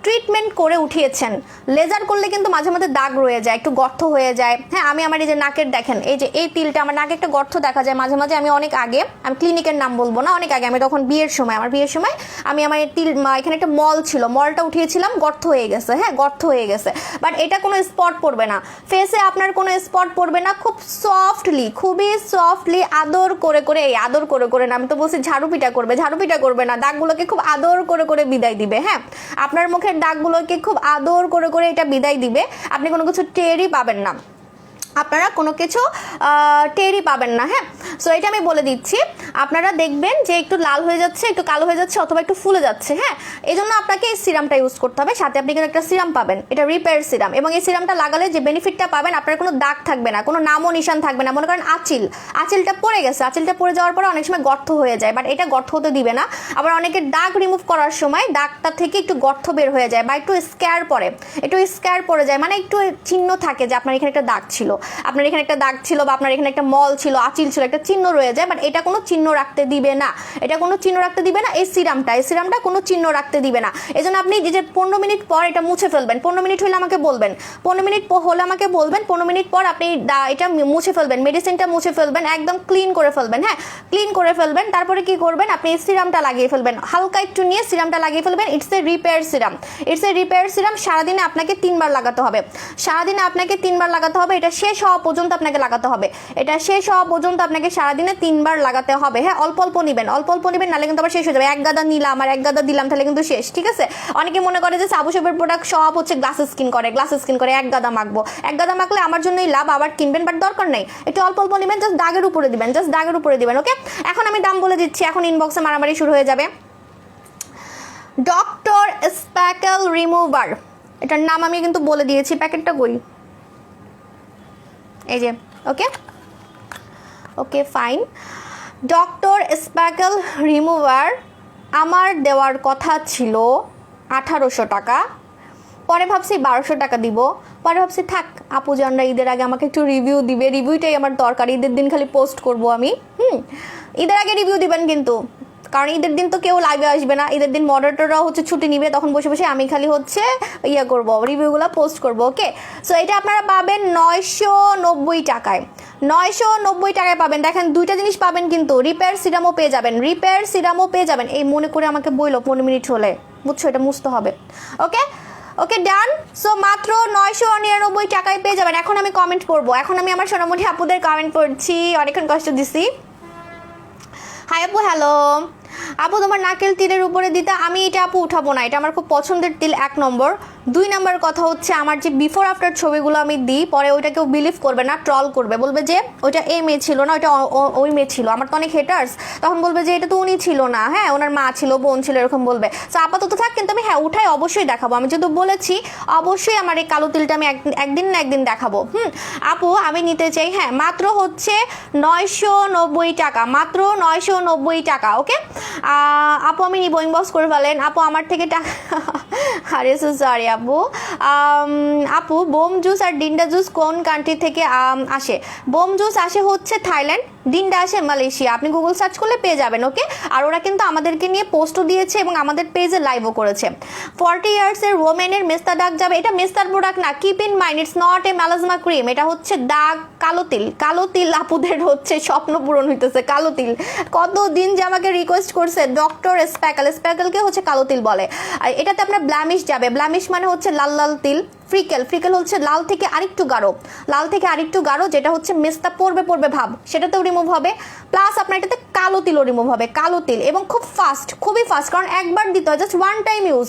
ট্রিটমেন্ট করে উঠিয়েছেন। লেজার করলে কিন্তু মাঝে মাঝে দাগ রয়ে যায়, একটু গর্ত হয়ে যায়। হ্যাঁ, আমি আমার এই যে নাকের দেখেন, এই যে এই তিলটা আমার নাকে একটা গর্ত দেখা যায় মাঝে মাঝে। আমি অনেক আগে, আমি ক্লিনিকের নাম বলবো না, অনেক আগে আমি তখন আমার বিয়ের সময় আমি আমার তিল, এখানে একটা মল ছিল, মলটা উঠিয়েছিলাম, গর্ত হয়ে গেছে। হ্যাঁ, গর্ত হয়ে গেছে, বাট এটা কোনো স্পট পড়বে না ফেসে, আপনার কোনো স্পট পড়বে না। খুব সফটলি, খুবই সফটলি আদর করে করে, এই আদর করে করে না, আমি তো বলছি ঝাড়ুপিটা করবে না, দাগগুলোকে খুব আদর করে করে বিদায় দিবে। হ্যাঁ, আপনার মুখের দাগগুলোকে খুব আদর করে করে এটা বিদায় দিবে। আপনি কোনো কিছু টেরই পাবেন না, আপনারা কোনো কিছু টেরই পাবেন না। হ্যাঁ, সো এটা আমি বলে দিচ্ছি। আপনারা দেখবেন যে একটু লাল হয়ে যাচ্ছে, একটু কালো হয়ে যাচ্ছে, অথবা একটু ফুলে যাচ্ছে। হ্যাঁ, এই জন্য আপনাকে এই সিরামটা ইউজ করতে হবে। সাথে আপনি কিন্তু একটা সিরাম পাবেন, এটা রিপেয়ার সিরাম, এবং এই সিরামটা লাগালে যে বেনিফিটটা পাবেন, আপনার কোনো দাগ থাকবে না, কোনো নামও নিশান থাকবে না। মনে করেন আঁচিলটা পড়ে গেছে, আঁচিলটা পড়ে যাওয়ার পরে অনেক সময় গর্ত হয়ে যায়, বাট এটা গর্ত হতে দিবে না। আবার অনেকের দাগ রিমুভ করার সময় দাগটা থেকে একটু গর্ত বের হয়ে যায়, বা একটু স্ক্যার পড়ে যায়, মানে একটু চিহ্ন থাকে যে আপনার এখানে একটা দাগ ছিল, আপনার এখানে একটা দাগ ছিল, বা আপনার এখানে একটা মল ছিল, আঁচিল ছিল, একটা চিহ্ন রয়ে যায়। বাট এটা কোনো চিহ্ন রাখতে দিবে না, এই সিরামটা কোনো চিহ্ন রাখতে দিবে না। এই জন্য আপনি যে 15 মিনিট পর এটা মুছে ফেলবেন, 15 মিনিট হলে আমাকে বলবেন, 15 মিনিট হলে আমাকে বলবেন, 15 মিনিট পর আপনি এটা মুছে ফেলবেন, মেডিসিনটা মুছে ফেলবেন, একদম ক্লিন করে ফেলবেন। হ্যাঁ, ক্লিন করে ফেলবেন। তারপরে কি করবেন, আপনি এই সিরামটা লাগিয়ে ফেলবেন, হালকা একটু নিয়ে সিরামটা লাগিয়ে ফেলবেন। It's a repair serum. সারাদিনে আপনাকে 3 বার লাগাতে হবে, এটা শেষ হওয়া পর্যন্ত আপনাকে লাগাতে হবে, সারাদিনে 3 বার লাগাতে হবে। হ্যাঁ, অল্প অল্প নিবেন, নাহলে কিন্তু আবার শেষ হয়ে যাবে। এক গাদা নিলাম আর এক গাদা দিলাম, তাহলে কিন্তু শেষ। ঠিক আছে, অনেকে মনে করে যে সাবু শপের প্রোডাক্ট সব হচ্ছে গ্লাস স্কিন করে এক গাদা মাখলে আমার জন্যই লাভ, আবার কিনবেন, বাট দরকার নেই। একটু অল্প অল্প নিবেন, জাস্ট দাগের উপরে দিবেন, ওকে। এখন আমি দাম বলে দিচ্ছি, এখন ইনবক্সে মারামারি শুরু হয়ে যাবে। ডক্টর স্প্যাকেল রিমুভার, এটার নাম আমি কিন্তু বলে দিয়েছি, প্যাকেটটা কই, এই যে, ওকে ফাইন। ডক্টর স্প্যাকেল রিমুভার আমার দেওয়ার কথা ছিল 1800 টাকা, পরে ভাবছি 1200 টাকা দিব, পরে ভাবছি থাক, আপু জানরা ঈদের আগে আমাকে একটু রিভিউ দিবে, রিভিউটাই আমার দরকার, ঈদের দিন খালি পোস্ট করব আমি। ঈদের আগে রিভিউ দিবেন কিন্তু, কারণ ঈদের দিন তো কেউ লাইভে আসবে না, ঈদের দিন মডারেটররাও হচ্ছে ছুটি নিবে, তখন বসে বসে আমি খালি হচ্ছে করব, রিভিউগুলো পোস্ট করব, ওকে। সো এটা আপনারা পাবেন 990 টাকায়, 990 টাকায় পাবেন। দেখেন, দুইটা জিনিস পাবেন কিন্তু, রিপেয়ার সিরামও পেয়ে যাবেন, এই মনে করে আমাকে বইলো 15 মিনিট হলে, বুঝছো, এটা মুছতে হবে, ওকে ডান। সো মাত্র 999 টাকায় পেয়ে যাবেন। এখন আমি কমেন্ট করবো, এখন আমি আমার সোনামুঠি আপুদের কমেন্ট পড়ছি, অনেকক্ষণ কষ্ট দিছি। হাই আপু, হ্যালো আপু, তোমার নাকেল তিলের উপরে দিতে আমি এটা আপু উঠাবো না, এটা আমার খুব পছন্দের তিল, 1 নম্বর। 2 নম্বর কথা হচ্ছে, আমার যে বিফোর আফটার ছবিগুলো আমি দিই, পরে ওইটা কেউ বিলিভ করবে না, ট্রল করবে, বলবে যে ওইটা এই মেয়ে ছিল না, ওইটা ওই মেয়ে ছিল। আমার তো অনেক হেটার্স, তখন বলবে যে এটা তো উনি ছিল না, হ্যাঁ ওনার মা ছিল, বোন ছিল, এরকম বলবে। তো আপাতত থাক, কিন্তু আমি উঠাই অবশ্যই দেখাবো, আমি যেহেতু বলেছি অবশ্যই আমার এই কালো তিলটা আমি একদিন না একদিন দেখাবো। আপু আমি নিতে চাই, হ্যাঁ মাত্র হচ্ছে 990 টাকা, মাত্র 990 টাকা, ওকে। আপু আমি নিবো, ইনবক্স করে ফেলেন আপু, আমার থেকে টাকা আরে সো সরি আপু বোম জুস আর ডিন্ডা জুস কোন কান্ট্রি থেকে আসে? বোম জুস আসে হচ্ছে থাইল্যান্ড, ডিন্ডা আসে মালয়েশিয়া, আপনি গুগল সার্চ করলে পেয়ে যাবেন, ওকে। আর ওরা কিন্তু আমাদেরকে নিয়ে পোস্টও দিয়েছে এবং আমাদের পেজে লাইভও করেছে। 40 ইয়ার্সের ওমেনের মেস্তা দাগ যাবে, এটা মেস্তার প্রোডাক্ট না, keep in mind, it's not a melasma cream, এটা হচ্ছে দাগ, কালো তিল আপুদের হচ্ছে স্বপ্ন পূরণ হইতেছে, কালো তিল। কতদিন যে আমাকে রিকোয়েস্ট করছে ডক্টর স্প্যাকেলকে হচ্ছে কালো তিল বলে। আর এটাতে আপনার ব্ল্যামিশ যাবে, ব্ল্যামিশ মানে হচ্ছে লাল লাল তিল। ফ্রিকেল হচ্ছে লাল থেকে আরেকটু গাঢ়, যেটা হচ্ছে মেস্তা পড়বে ভাব, সেটাতেও রিমুভ হবে, প্লাস আপনার এটাতে কালো তিলও রিমুভ হবে, কালো তিল, এবং খুবই ফাস্ট, কারণ একবার দিতে হয়, জাস্ট ওয়ান টাইম ইউজ,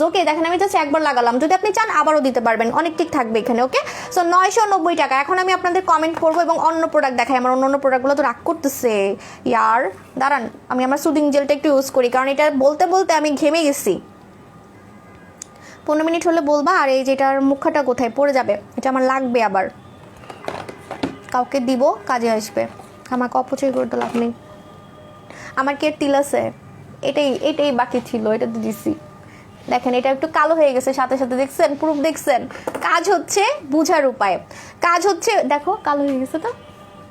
ওকে। দেখেন আমি জাস্ট একবার লাগালাম, যদি আপনি চান আবারও দিতে পারবেন, অনেক ঠিক থাকবে এখানে, ওকে। সো 990 টাকা। এখন আমি আপনাদের কমেন্ট করবো এবং অন্য প্রোডাক্ট দেখাই, আমার অন্য প্রোডাক্টগুলো তো রাগ করতেছে ইয়ার, দাঁড়ান আমি আমার সুদিং জেলটা একটু ইউজ করি, কারণ এটা বলতে আমি ঘেমে গেছি। 15 মিনিট হলে বলবা। আর এই যেটার মুখাটা কোথায় পড়ে যাবে, এটা আমার লাগবে, আবার কাউকে দিব, কাজে আসবে, আমাকে অপচয় করে তো লাভ নেই। আমার কি তিল আছে, এটাই বাকি ছিল, এটা তো দিছি, দেখেন এটা একটু কালো হয়ে গেছে সাথে সাথে, দেখছেন প্রুফ দেখছেন। কাজ হচ্ছে বুঝার উপায়, কাজ হচ্ছে দেখো কালো হয়ে গেছে তো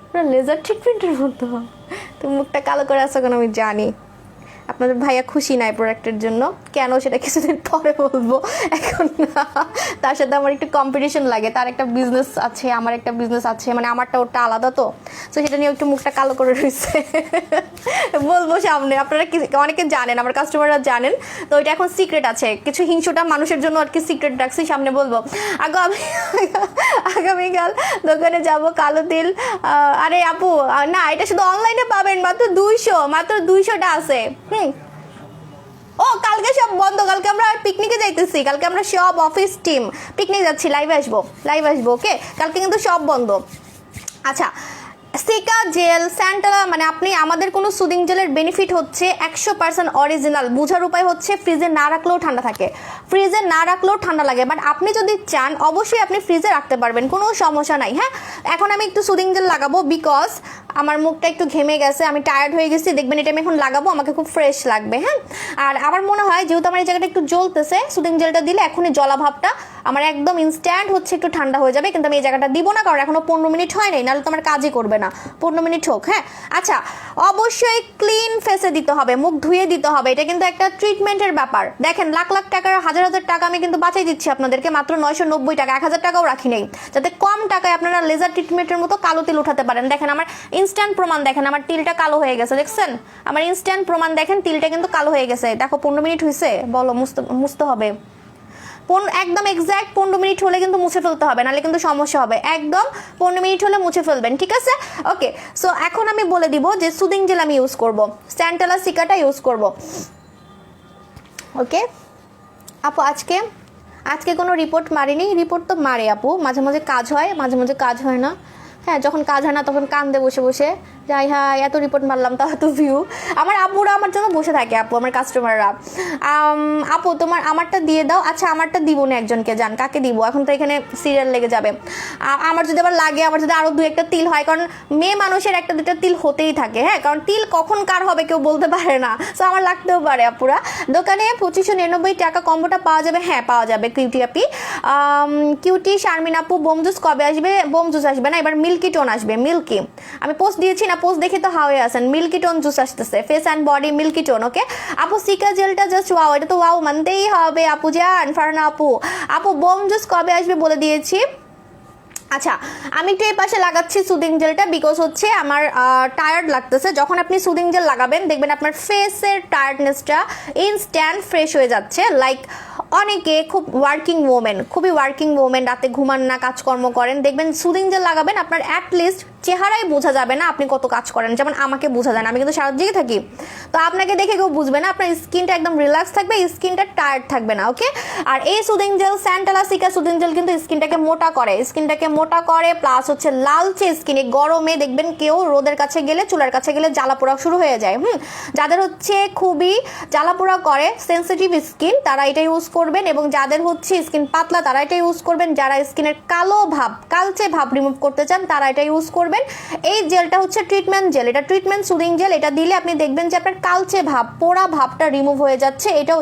পুরো লেজার ট্রিটমেন্টের মতো। তুমি মুখটা কালো করে আসো কেন আমি জানি। আপনাদের ভাইয়া খুশি নাই প্রোডাক্টের জন্য, কেন সেটা কিছুদিন পরে বলবো, এখন না। তার সাথে আমার একটু কম্পিটিশন লাগে, তার একটা বিজনেস আছে আমার একটা বিজনেস আছে, মানে আমারটা ওটা আলাদা তো সেটা নিয়ে একটু মুখটা কালো করে রয়েছে। বলবো সামনে, আপনারা অনেকে জানেন, আমার কাস্টমাররা জানেন, তো এটা এখন সিক্রেট আছে, কিছু হিংসুটা মানুষের জন্য আর কি সিক্রেট রাখছি, সামনে বলবো। আগামীকাল দোকানে যাব কালো তিল। আরে আপু না, এটা শুধু অনলাইনে পাবেন, মাত্র 200টা আছে। ও কালকে সব বন্ধ, কালকে আমরা পিকনিকে যাইতেছি, কালকে আমরা সব অফিস টিম পিকনিক যাচ্ছি, লাইভ আসবো ওকে। কালকে কিন্তু সব বন্ধ। আচ্ছা, সিকা জেল স্যান্টালা, মানে আপনি আমাদের কোনো সুদিং জেলের বেনিফিট হচ্ছে 100% অরিজিনাল। বোঝার উপায় হচ্ছে ফ্রিজে না রাখলেও ঠান্ডা থাকে, ফ্রিজে না রাখলেও ঠান্ডা লাগে, বাট আপনি যদি চান অবশ্যই আপনি ফ্রিজে রাখতে পারবেন, কোনো সমস্যা নাই। হ্যাঁ, এখন আমি একটু সুদিং জেল লাগাবো বিকজ আমার মুখটা একটু ঘেমে গেছে, আমি টায়ার্ড হয়ে গেছি, দেখবেন এটা আমি এখন লাগাবো, আমাকে খুব ফ্রেশ লাগবে। হ্যাঁ, আর আমার মনে হয় যেহেতু আমার এই জায়গাটা একটু জ্বলতেছে, সুদিং জেলটা দিলে এখনই জ্বলা ভাবটা আমার একদম ইনস্ট্যান্ট হচ্ছে একটু ঠান্ডা হয়ে যাবে, কিন্তু আমি এই জায়গাটা দিব না কারণ এখনো 15 মিনিট হয় নাই, নাহলে তো আমার কাজই করবে না। 15 মিনিট হোক। হ্যাঁ, আচ্ছা, অবশ্যই ক্লিন ফেসে দিতে হবে, মুখ ধুয়ে দিতে হবে, এটা কিন্তু একটা ট্রিটমেন্টের ব্যাপার। দেখেন লাখ লাখ টাকার হাজার হাজার টাকা আমি কিন্তু বাঁচাই দিচ্ছি আপনাদেরকে, মাত্র 990 টাকা, 1000 টাকাও রাখি নেই, যাতে কম টাকায় আপনারা লেজার ট্রিটমেন্টের মতো কালো তিল উঠাতে পারেন। দেখেন আমার ইনস্ট্যান্ট প্রমাণ, দেখেন আমার তিলটা কালো হয়ে গেছে, দেখছেন আমার ইনস্ট্যান্ট প্রমাণ, দেখেন তিলটা কিন্তু কালো হয়ে গেছে। দেখো 15 মিনিট হয়েছে, বলো মুছতে হবে একদম এক্স্যাক্ট 15 মিনিট হলে কিন্তু মুছে ফেলতে হবে, নাহলে কিন্তু সমস্যা হবে। একদম 15 মিনিট হলে মুছে ফেলবেন, ঠিক আছে? ওকে, সো এখন আমি বলে দিব যে সুদিং জেল আমি ইউজ করব, স্যান্টালা সিকাটা ইউজ করব। ওকে আপু, আজকে কোনো রিপোর্ট মারিনি? রিপোর্ট তো মারে আপু, মাঝে মাঝে কাজ হয়, মাঝে মাঝে কাজ হয় না। হ্যাঁ, যখন কাজ হয় না তখন কান্দে বসে বসে যাই, হ্যাঁ এত রিপোর্ট মারলাম তাও এত ভিউ। আমার আপুরা আমার জন্য বসে থাকে, আপু আমার কাস্টমাররা, আপু তোমার আমারটা দিয়ে দাও। আচ্ছা, আমারটা দিব না, একজনকে জান কাকে দিব, এখন তো এখানে সিরিয়াল লেগে যাবে। আমার যদি আবার লাগে, আমার যদি আরও 2-1টা তিল হয়, কারণ মেয়ে মানুষের 1-2টা তিল হতেই থাকে। হ্যাঁ, কারণ তিল কখন কার হবে কেউ বলতে পারে না, সো আমার লাগতেও পারে। আপুরা দোকানে 2599 টাকা কম্বোটা পাওয়া যাবে? হ্যাঁ পাওয়া যাবে। কিউটি শারমিন আপু বোম জুস কবে আসবে? বোম জুস আসবে না, এবার মিল্কি টোন আসবে। মিল্কি আমি পোস্ট দিয়েছি না, পোস্ট দেখে তো হাওয়ে আছেন, মিল্কি টোন জুস আসতেছে, face and body milky tone. Okay আপু, সিকা জেলটা জাস্ট ওয়াও, এটা তো ওয়াও মানতেই হবে আপু জান। ফারনা আপু বোম জুস কবে আসবে বলে দিয়েছি। আচ্ছা, আমি একটু এই পাশে লাগাচ্ছি সুদিং জেলটা, বিকজ হচ্ছে আমার টায়ার্ড লাগতেছে। যখন আপনি সুদিং জেল লাগাবেন দেখবেন আপনার ফেসের টায়ার্ডনেসটা ইনস্ট্যান্ট ফ্রেশ হয়ে যাচ্ছে। লাইক অনেকে খুবই ওয়ার্কিং ওমেন, রাতে ঘুমান না, কাজকর্ম করেন, দেখবেন সুদিং জেল লাগাবেন, আপনার অ্যাটলিস্ট চেহারায় বোঝা যাবে না আপনি কত কাজ করেন। যেমন আমাকে বোঝা যায় না, আমি কিন্তু সারা দিকে থাকি, তো আপনাকে দেখে কেউ বুঝবে না, আপনার স্কিনটা একদম রিল্যাক্স থাকবে, স্কিনটা টায়ার্ড থাকবে না। ওকে, আর এই soothing gel centella cica soothing gel কিন্তু স্কিনটাকে মোটা করে, প্লাস হচ্ছে লালচে স্কিনে গরমে দেখবেন কেউ রোদের কাছে গেলে, চুলার কাছে গেলে জ্বালা পোড়া শুরু হয়ে যায়। যাদের হচ্ছে খুবই জ্বালা পোড়া করে, সেন্সিটিভ স্কিন, তারা এটা ইউজ করবেন, এবং যাদের হচ্ছে স্কিন পাতলা তারা এটা ইউজ করবেন। যারা স্কিনের কালচে ভাব রিমুভ করতে চান তারা এটা ইউজ করবেন। এই জেলটা হচ্ছে ট্রিটমেন্ট জেল, এটা ট্রিটমেন্ট সুদিং জেল, এটা দিলে আপনি দেখবেন যে আপনার কালচে ভাব, পোড়া ভাবটা রিমুভ হয়ে যাচ্ছে। এটাও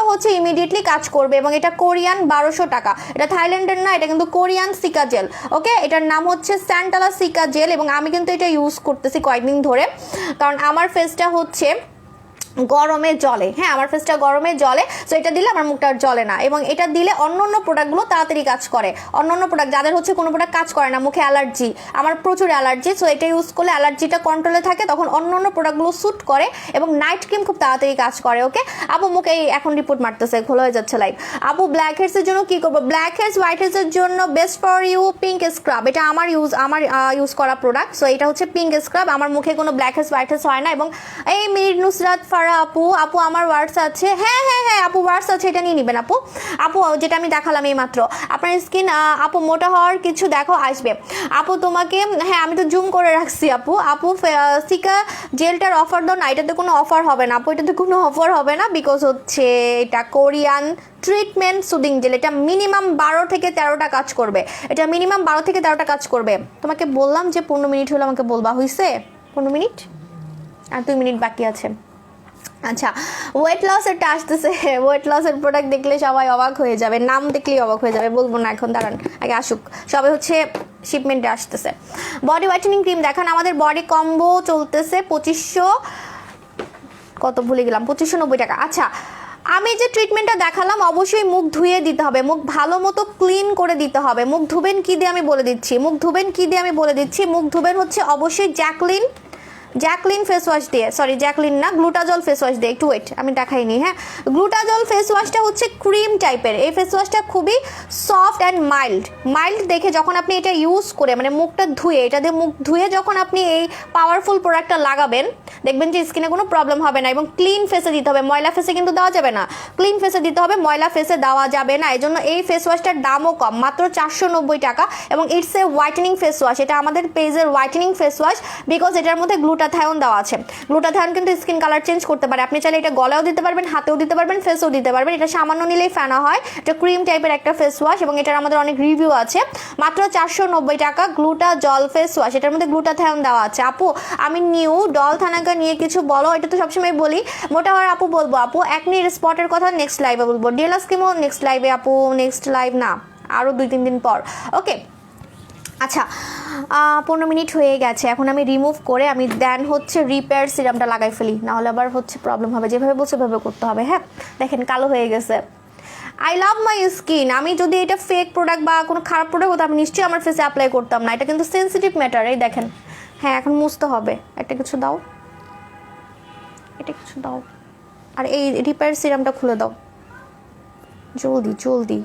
হচ্ছে ইমিডিয়েটলি কাজ করবে, এবং এটা কোরিয়ান 1200 টাকা, এটা থাইল্যান্ডের না, এটা কিন্তু কোরিয়ান সিকা জেল। ওকে, এটার নাম হচ্ছে স্যান্টালা সিকা জেল, এবং আমি কিন্তু এটা ইউজ করতেছি কয়েকদিন ধরে, কারণ আমার ফেসটা হচ্ছে গরমে জ্বলে। হ্যাঁ, আমার ফেসটা গরমে জ্বলে, সো এটা দিলে আমার মুখটা জ্বলে না, এবং এটা দিলে অন্য প্রোডাক্টগুলো তাড়াতাড়ি কাজ করে। অন্য প্রোডাক্ট যাদের হচ্ছে কোনো প্রোডাক্ট কাজ করে না, মুখে অ্যালার্জি, আমার প্রচুর অ্যালার্জি, সো এটা ইউজ করলে অ্যালার্জিটা কন্ট্রোলে থাকে, তখন অন্য প্রোডাক্টগুলো স্যুট করে, এবং নাইট ক্রিম খুব তাড়াতাড়ি কাজ করে। ওকে আপু, মুখে এখন রিপোর্ট মারতেছে, খোলা হয়ে যাচ্ছে লাইভ। আপু ব্ল্যাক হেডসের জন্য কি করবো? ব্ল্যাক হেডস হোয়াইট হেডসের জন্য best for you pink scrub, এটা আমার ইউজ করা প্রোডাক্ট। সো এটা হচ্ছে পিঙ্ক স্ক্রাব, আমার মুখে কোনো ব্ল্যাক হেডস হোয়াইট হেডস হয় না। এবং এই মির নুসরাত ফারা আপু আমার ওয়ার্ডস আছে, হ্যাঁ আপু ওয়ার্ডস আছে, এটা নিয়ে নেবেন আপু যেটা আমি দেখালাম এই মাত্র। আপনার স্কিন আপু মোটা হওয়ার কিছু দেখো আসবে আপু তোমাকে, হ্যাঁ আমি তো জুম করে রাখছি আপু সিকা জেলটার অফার দাও না, এটাতে কোনো অফার হবে না আপু, এটাতে কোনো অফার হবে না, বিকজ হচ্ছে এটা কোরিয়ান ট্রিটমেন্ট সুদিং জেল, এটা মিনিমাম 12 থেকে 13টা কাজ করবে, তোমাকে বললাম যে 15 মিনিট হলে আমাকে বলবা, হয়েছে 15 মিনিট আর 2 মিনিট বাকি আছে। আচ্ছা, ওয়েট লসেরটা আসতেছে। ওয়েট লসের প্রোডাক্ট দেখলে সবাই অবাক হয়ে যাবে, নাম দেখলেই অবাক হয়ে যাবে, বলবো না এখন, দাঁড়ান আগে আসুক। সবাই হচ্ছে শিপমেন্টে আসতেছে। বডি হোয়াইটেনিং ক্রিম দেখান, আমাদের বডি কম্বো চলতেছে 2500, কত ভুলে গেলাম, 2590 টাকা। আচ্ছা, আমি যে ট্রিটমেন্টটা দেখালাম অবশ্যই মুখ ধুয়ে দিতে হবে, মুখ ভালো মতো ক্লিন করে দিতে হবে। মুখ ধুবেন কি দিয়ে আমি বলে দিচ্ছি, মুখ ধুবেন হচ্ছে অবশ্যই জ্যাকলিন ফেস ওয়াশ দিয়ে, সরি জ্যাকলিন না, গ্লুটাজল ফেস ওয়াশ দিয়ে। একটু ওয়েট, আমি দেখাইনি। হ্যাঁ, গ্লুটাজল ফেস ওয়াশটা হচ্ছে ক্রিম টাইপের, এই ফেস ওয়াশটা খুবই সফট অ্যান্ড মাইল্ড দেখে যখন আপনি এটা ইউজ করে মানে মুখটা ধুয়ে, এটা দিয়ে মুখ ধুয়ে যখন আপনি এই পাওয়ারফুল প্রোডাক্টটা লাগাবেন দেখবেন যে স্কিনে কোনো প্রবলেম হবে না। এবং ক্লিন ফেসে দিতে হবে, ময়লা ফেসে কিন্তু দেওয়া যাবে না, ক্লিন ফেসে দিতে হবে, ময়লা ফেসে দেওয়া যাবে না। এই জন্য এই ফেস ওয়াশটার দামও কম, মাত্র 490 টাকা। এবং it's a whitening face wash, এটা আমাদের পেজের হোয়াইটেনিং ফেস ওয়াশ, বিকজ এটার মধ্যে গ্লুটাথায়ন দেওয়া আছে। গ্লুটাথায়ন কিন্তু স্কিন কালার চেঞ্জ করতে পারে, আপনি চাইলে এটা গলাও দিতে পারবেন, হাতেও দিতে পারবেন, ফেসেও দিতে পারবেন। এটা সামান্য নিলেই ফেনা হয়, এটা ক্রিম টাইপের একটা ফেস ওয়াশ এবং এটার আমাদের অনেক রিভিউ আছে। মাত্র 490 টাকা গ্লুটা জল ফেস ওয়াশ, এটার মধ্যে গ্লুটাথায়ন দেওয়া আছে। আপু আমি নিউ ডল থানাকা নিয়ে কিছু বলো, এটা তো সবসময় বলি, মোটা হওয়ার আপু বলবো, আপু একনি স্পটের কথা নেক্সট লাইভে বলবো, ডিএলআর স্কিমও নেক্সট লাইভে আপু, নেক্সট লাইভ না আরও 2-3 দিন পর। ওকে, আচ্ছা 15 মিনিট হয়ে গেছে, এখন আমি রিমুভ করে আমি দেন হচ্ছে রিপেয়ার সিরামটা লাগাই ফেলি, নাহলে আবার হচ্ছে প্রবলেম হবে। যেভাবে বলছে সেভাবে করতে হবে। হ্যাঁ, দেখেন কালো হয়ে গেছে। আই লাভ মাই স্কিন, আমি যদি এটা ফেক প্রোডাক্ট বা কোনো খারাপ প্রোডাক্ট হতো আমি নিশ্চয়ই আমার ফেসে অ্যাপ্লাই করতাম না, এটা কিন্তু সেন্সিটিভ ম্যাটার। এই দেখেন, হ্যাঁ এখন মুছতে হবে, একটা কিছু দাও, এটা কিছু দাও, আর এই রিপেয়ার সিরামটা খুলে দাও জলদি।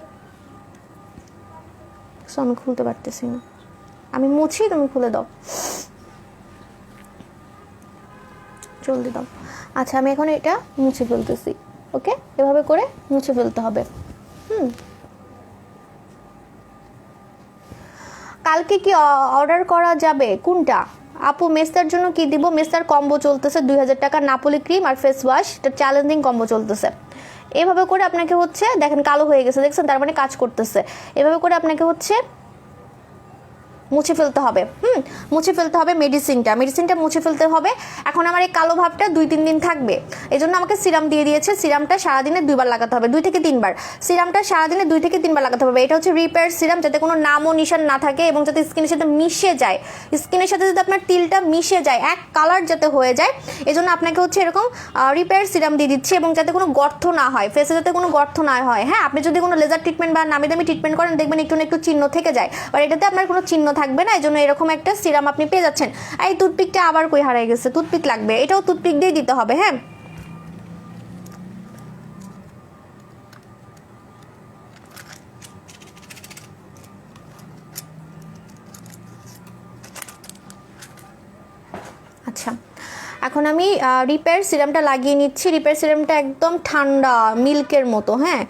আমি খুলতে পারতেছি না, আমি মুছি, তুমি খুলে দাও, জলদি দাও। আচ্ছা, আমি এখন এটা মুছে ফেলতেছি। ওকে, এভাবে করে মুছে ফেলতে হবে। কালকে কি অর্ডার করা যাবে? কোনটা আপু? মেস্তার জন্য কি দিব? মেস্তার কম্বো চলতেছে 2000 টাকা, নাপোলি ক্রিম আর ফেস ওয়াশ, এটা চ্যালেঞ্জিং কম্বো চলতেছে। এভাবে করে আপনাকে হচ্ছে, দেখেন কালো হয়ে গেছে, দেখছেন, তার মানে কাজ করতেছে। এভাবে করে আপনাকে হচ্ছে মুছে ফেলতে হবে। মুছে ফেলতে হবে মেডিসিনটা মুছে ফেলতে হবে। এখন আমার এই কালো ভাবটা 2-3 দিন থাকবে, এই জন্য আমাকে সিরাম দিয়ে দিয়েছে। সিরামটা সারাদিনে 2 বার লাগাতে হবে, 2 থেকে 3 বার। সিরামটা সারাদিনে 2 থেকে 3 বার লাগাতে হবে। এটা হচ্ছে রিপেয়ার সিরাম, যাতে কোনো নাম ও নিশান না থাকে এবং যাতে স্কিনের সাথে মিশে যায়, স্কিনের সাথে যাতে আপনার তিলটা মিশে যায়, এক কালার যাতে হয়ে যায়। এই জন্য আপনাকে হচ্ছে এরকম রিপেয়ার সিরাম দিয়ে দিচ্ছি, এবং যাতে কোনো গর্ত না হয়, ফেসে যাতে কোনো গর্ত না হয়। হ্যাঁ, আপনি যদি কোনো লেজার ট্রিটমেন্ট বা নামি দামি ট্রিটমেন্ট করেন দেখবেন একটু না একটু চিহ্ন থেকে যায়, আর এটাতে আপনার কোনো চিহ্ন থাকবে না। এই জন্য এরকম একটা সিরাম আপনি পেয়ে যাচ্ছেন। এই টুথপিকটা আবার কই হারিয়ে গেছে, টুথপিক লাগবে, এটাও টুথপিক দিয়ে দিতে হবে। হ্যাঁ, আচ্ছা এখন আমি রিপেয়ার সিরামটা লাগিয়ে নিচ্ছি। রিপেয়ার সিরামটা একদম ঠান্ডা মিল্কের মতো। হ্যাঁ,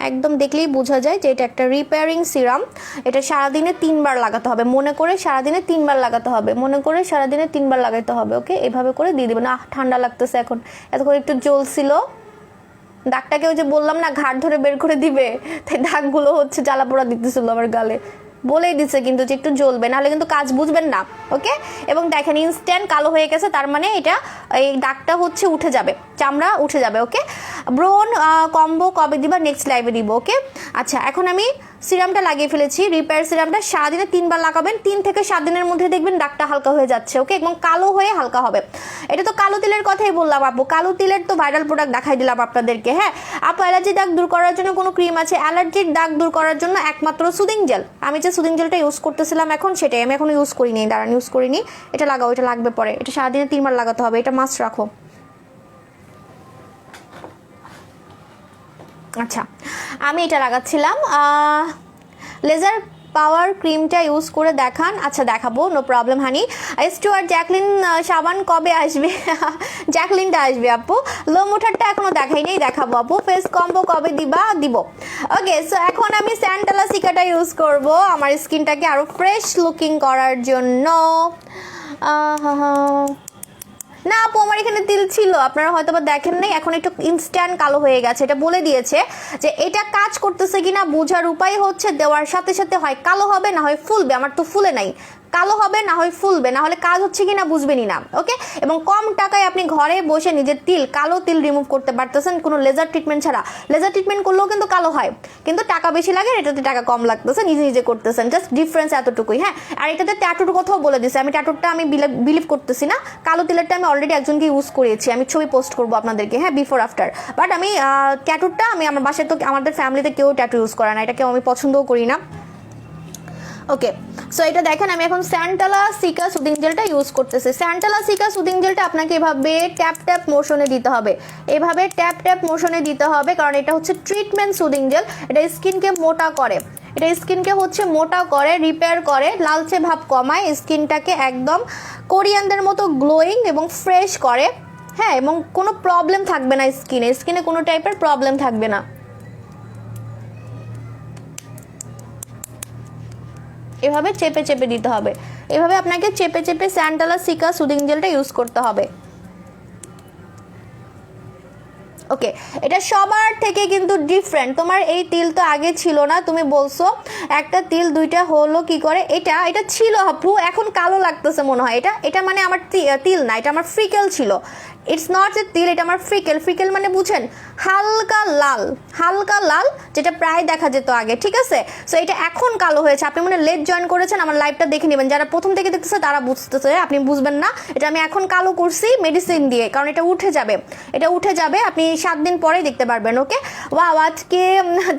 একদম দেখলেই বোঝা যায় যে এটা একটা রিপেয়ারিং সিরাম। এটা সারাদিনে 3 বার লাগাতে হবে, মনে করে সারাদিনে 3 বার লাগাতে হবে, লাগাতে হবে। ওকে, এভাবে করে দিয়ে দেবেন। ঠান্ডা লাগতেছে এখন, এতক্ষণ একটু জ্বলছিল দাগটাকে, ওই যে বললাম না ঘাট ধরে বের করে দিবে, তাই দাগগুলো হচ্ছে জ্বালা পোড়া দিতেছিল আমার গালে। বলেই দিচ্ছে কিন্তু যে একটু জ্বলবে, নাহলে কিন্তু কাজ বুঝবেন না। ওকে, এবং দেখেন ইনস্ট্যান্ট কালো হয়ে গেছে, তার মানে এটা এই দাগটা হচ্ছে উঠে যাবে, চামড়া উঠে যাবে। ওকে, ব্রোন কম্বো কবে দিবা? নেক্সট লাইভে দিব। ওকে, আচ্ছা এখন আমি সিরামটা লাগিয়ে ফেলেছি। রিপেয়ার সিরামটা সারাদিনে 3 বার লাগাবেন, 3 থেকে 7 দিনের মধ্যে দেখবেন দাগটা হালকা হয়ে যাচ্ছে। ওকে, এবং কালো হয়ে হালকা হবে। এটা তো কালো তিলের কথাই বললাম আপু, কালো তিলের তো ভাইরাল প্রোডাক্ট দেখাই দিলাম আপনাদেরকে। হ্যাঁ আপু, অ্যালার্জি দাগ দূর করার জন্য কোনো ক্রিম আছে? অ্যালার্জির দাগ দূর করার জন্য একমাত্র সুদিং জেল। আমি যে সুদিং জেলটা ইউজ করতেছিলাম এখন, সেটাই আমি এখন ইউজ করিনি, দাঁড়ান ইউজ করিনি। এটা লাগাও, এটা লাগবে পরে, এটা সারাদিনে 3 বার লাগাতে হবে, এটা মাস্ট রাখো। আচ্ছা, আমি এটা লাগাচ্ছিলাম, লেজার পাওয়ার ক্রিমটা ইউজ করে দেখান। আচ্ছা দেখাবো, নো প্রবলেম হানি। স্টুয়ার্ট জ্যাকলিন সাবান কবে আসবে? জ্যাকলিনটা আসবে আপু, লো মোটারটা এখনো দেখাইনি, দেখাবো আপু। ফেস কম্বো কবে দিবা? দিব। ওকে, সো এখন আমি স্যান্টালা সিকাটা ইউজ করব আমার স্কিনটাকে আরো ফ্রেশ লুকিং করার জন্য। না আপু, আমার এখানে তিল ছিল, আপনারা হয়তো বা দেখেন নাই, এখন একটু ইনস্ট্যান্ট কালো হয়ে গেছে। এটা বলে দিয়েছে যে এটা কাজ করতেছে কিনা বোঝার উপায় হচ্ছে দেওয়ার সাথে সাথে হয় কালো হবে, না হয় ফুলবে। আমার তো ফুলে নাই, কালো হবে, না হয় ফুলবে, না হলে কাজ হচ্ছে কিনা বুঝবেনই না। ওকে, এবং কম টাকায় আপনি ঘরে বসে নিজের তিল, কালো তিল রিমুভ করতে পারতেছেন কোনো লেজার ট্রিটমেন্ট ছাড়া। লেজার ট্রিটমেন্ট করলেও কিন্তু কালো হয়, কিন্তু টাকা বেশি লাগে, এটাতে টাকা কম লাগতেছে, নিজে নিজে করতেছেন, জাস্ট ডিফারেন্স এতটুকুই। হ্যাঁ, আর এটাতে ট্যাটুর কথাও বলে দিছে, আমি ট্যাটুরটা আমি বিলিভ করতেছি না। কালো তিলেরটা আমি অলরেডি একজনকে ইউজ করিয়েছি, আমি ছবি পোস্ট করবো আপনাদেরকে, হ্যাঁ, বিফোর আফটার। বাট আমি ট্যাটুরটা আমি আমার বাসায় তো আমাদের ফ্যামিলিতে কেউ ট্যাটু ইউজ করে না, এটা কেউ আমি পছন্দও করি না। ওকে, সো এটা দেখেন আমি এখন স্যান্টালা সিকা সুদিং জেলটা ইউজ করতেছি। স্যান্টালা সিকা সুদিং জেলটা আপনাকে এভাবে ট্যাপ ট্যাপ মোশনে দিতে হবে, এভাবে ট্যাপ ট্যাপ মোশনে দিতে হবে, কারণ এটা হচ্ছে ট্রিটমেন্ট সুদিং জেল। এটা স্কিনকে মোটা করে, এটা স্কিনকে হচ্ছে মোটা করে, রিপেয়ার করে, লালচে ভাব কমায়, স্কিনটাকে একদম কোরিয়ানদের মতো গ্লোয়িং এবং ফ্রেশ করে। হ্যাঁ, এবং কোনো প্রবলেম থাকবে না স্কিনে, স্কিনে কোনো টাইপের প্রবলেম থাকবে না। এভাবে চেপে চেপে দিতে হবে, এভাবে আপনাকে চেপে চেপে স্যান্টালা সিকা সুদিং জেলটা ইউজ করতে হবে। ওকে, এটা সবার থেকে কিন্তু ডিফারেন্ট। তোমার এই তিল তো আগে ছিল না, তুমি বলছো একটা তিল দুইটা হলো কি করে। এটা এটা ছিল আপু, এখন কালো লাগতেছে মনে হয়। এটা এটা মানে আমার তিল না, এটা আমার ফ্রিকেল ছিল। ইটস নট এ তিল, এটা আমার ফ্রিকেল। ফ্রিকেল মানে বুঝেন, হালকা লাল, হালকা লাল, যেটা প্রায় দেখা যেত আগে। ঠিক আছে, সো এটা এখন কালো হয়েছে। আপনি মানে লেট জয়েন করেছেন, আমার লাইভটা দেখে নেবেন। যারা প্রথম থেকে দেখতেছে তারা বুঝতেছে, আপনি বুঝবেন না। এটা আমি এখন কালো করছি মেডিসিন দিয়ে, কারণ এটা উঠে যাবে, এটা উঠে যাবে, আপনি 7 দিন পরেই দেখতে পারবেন। ওকে, ওয়াও, আজকে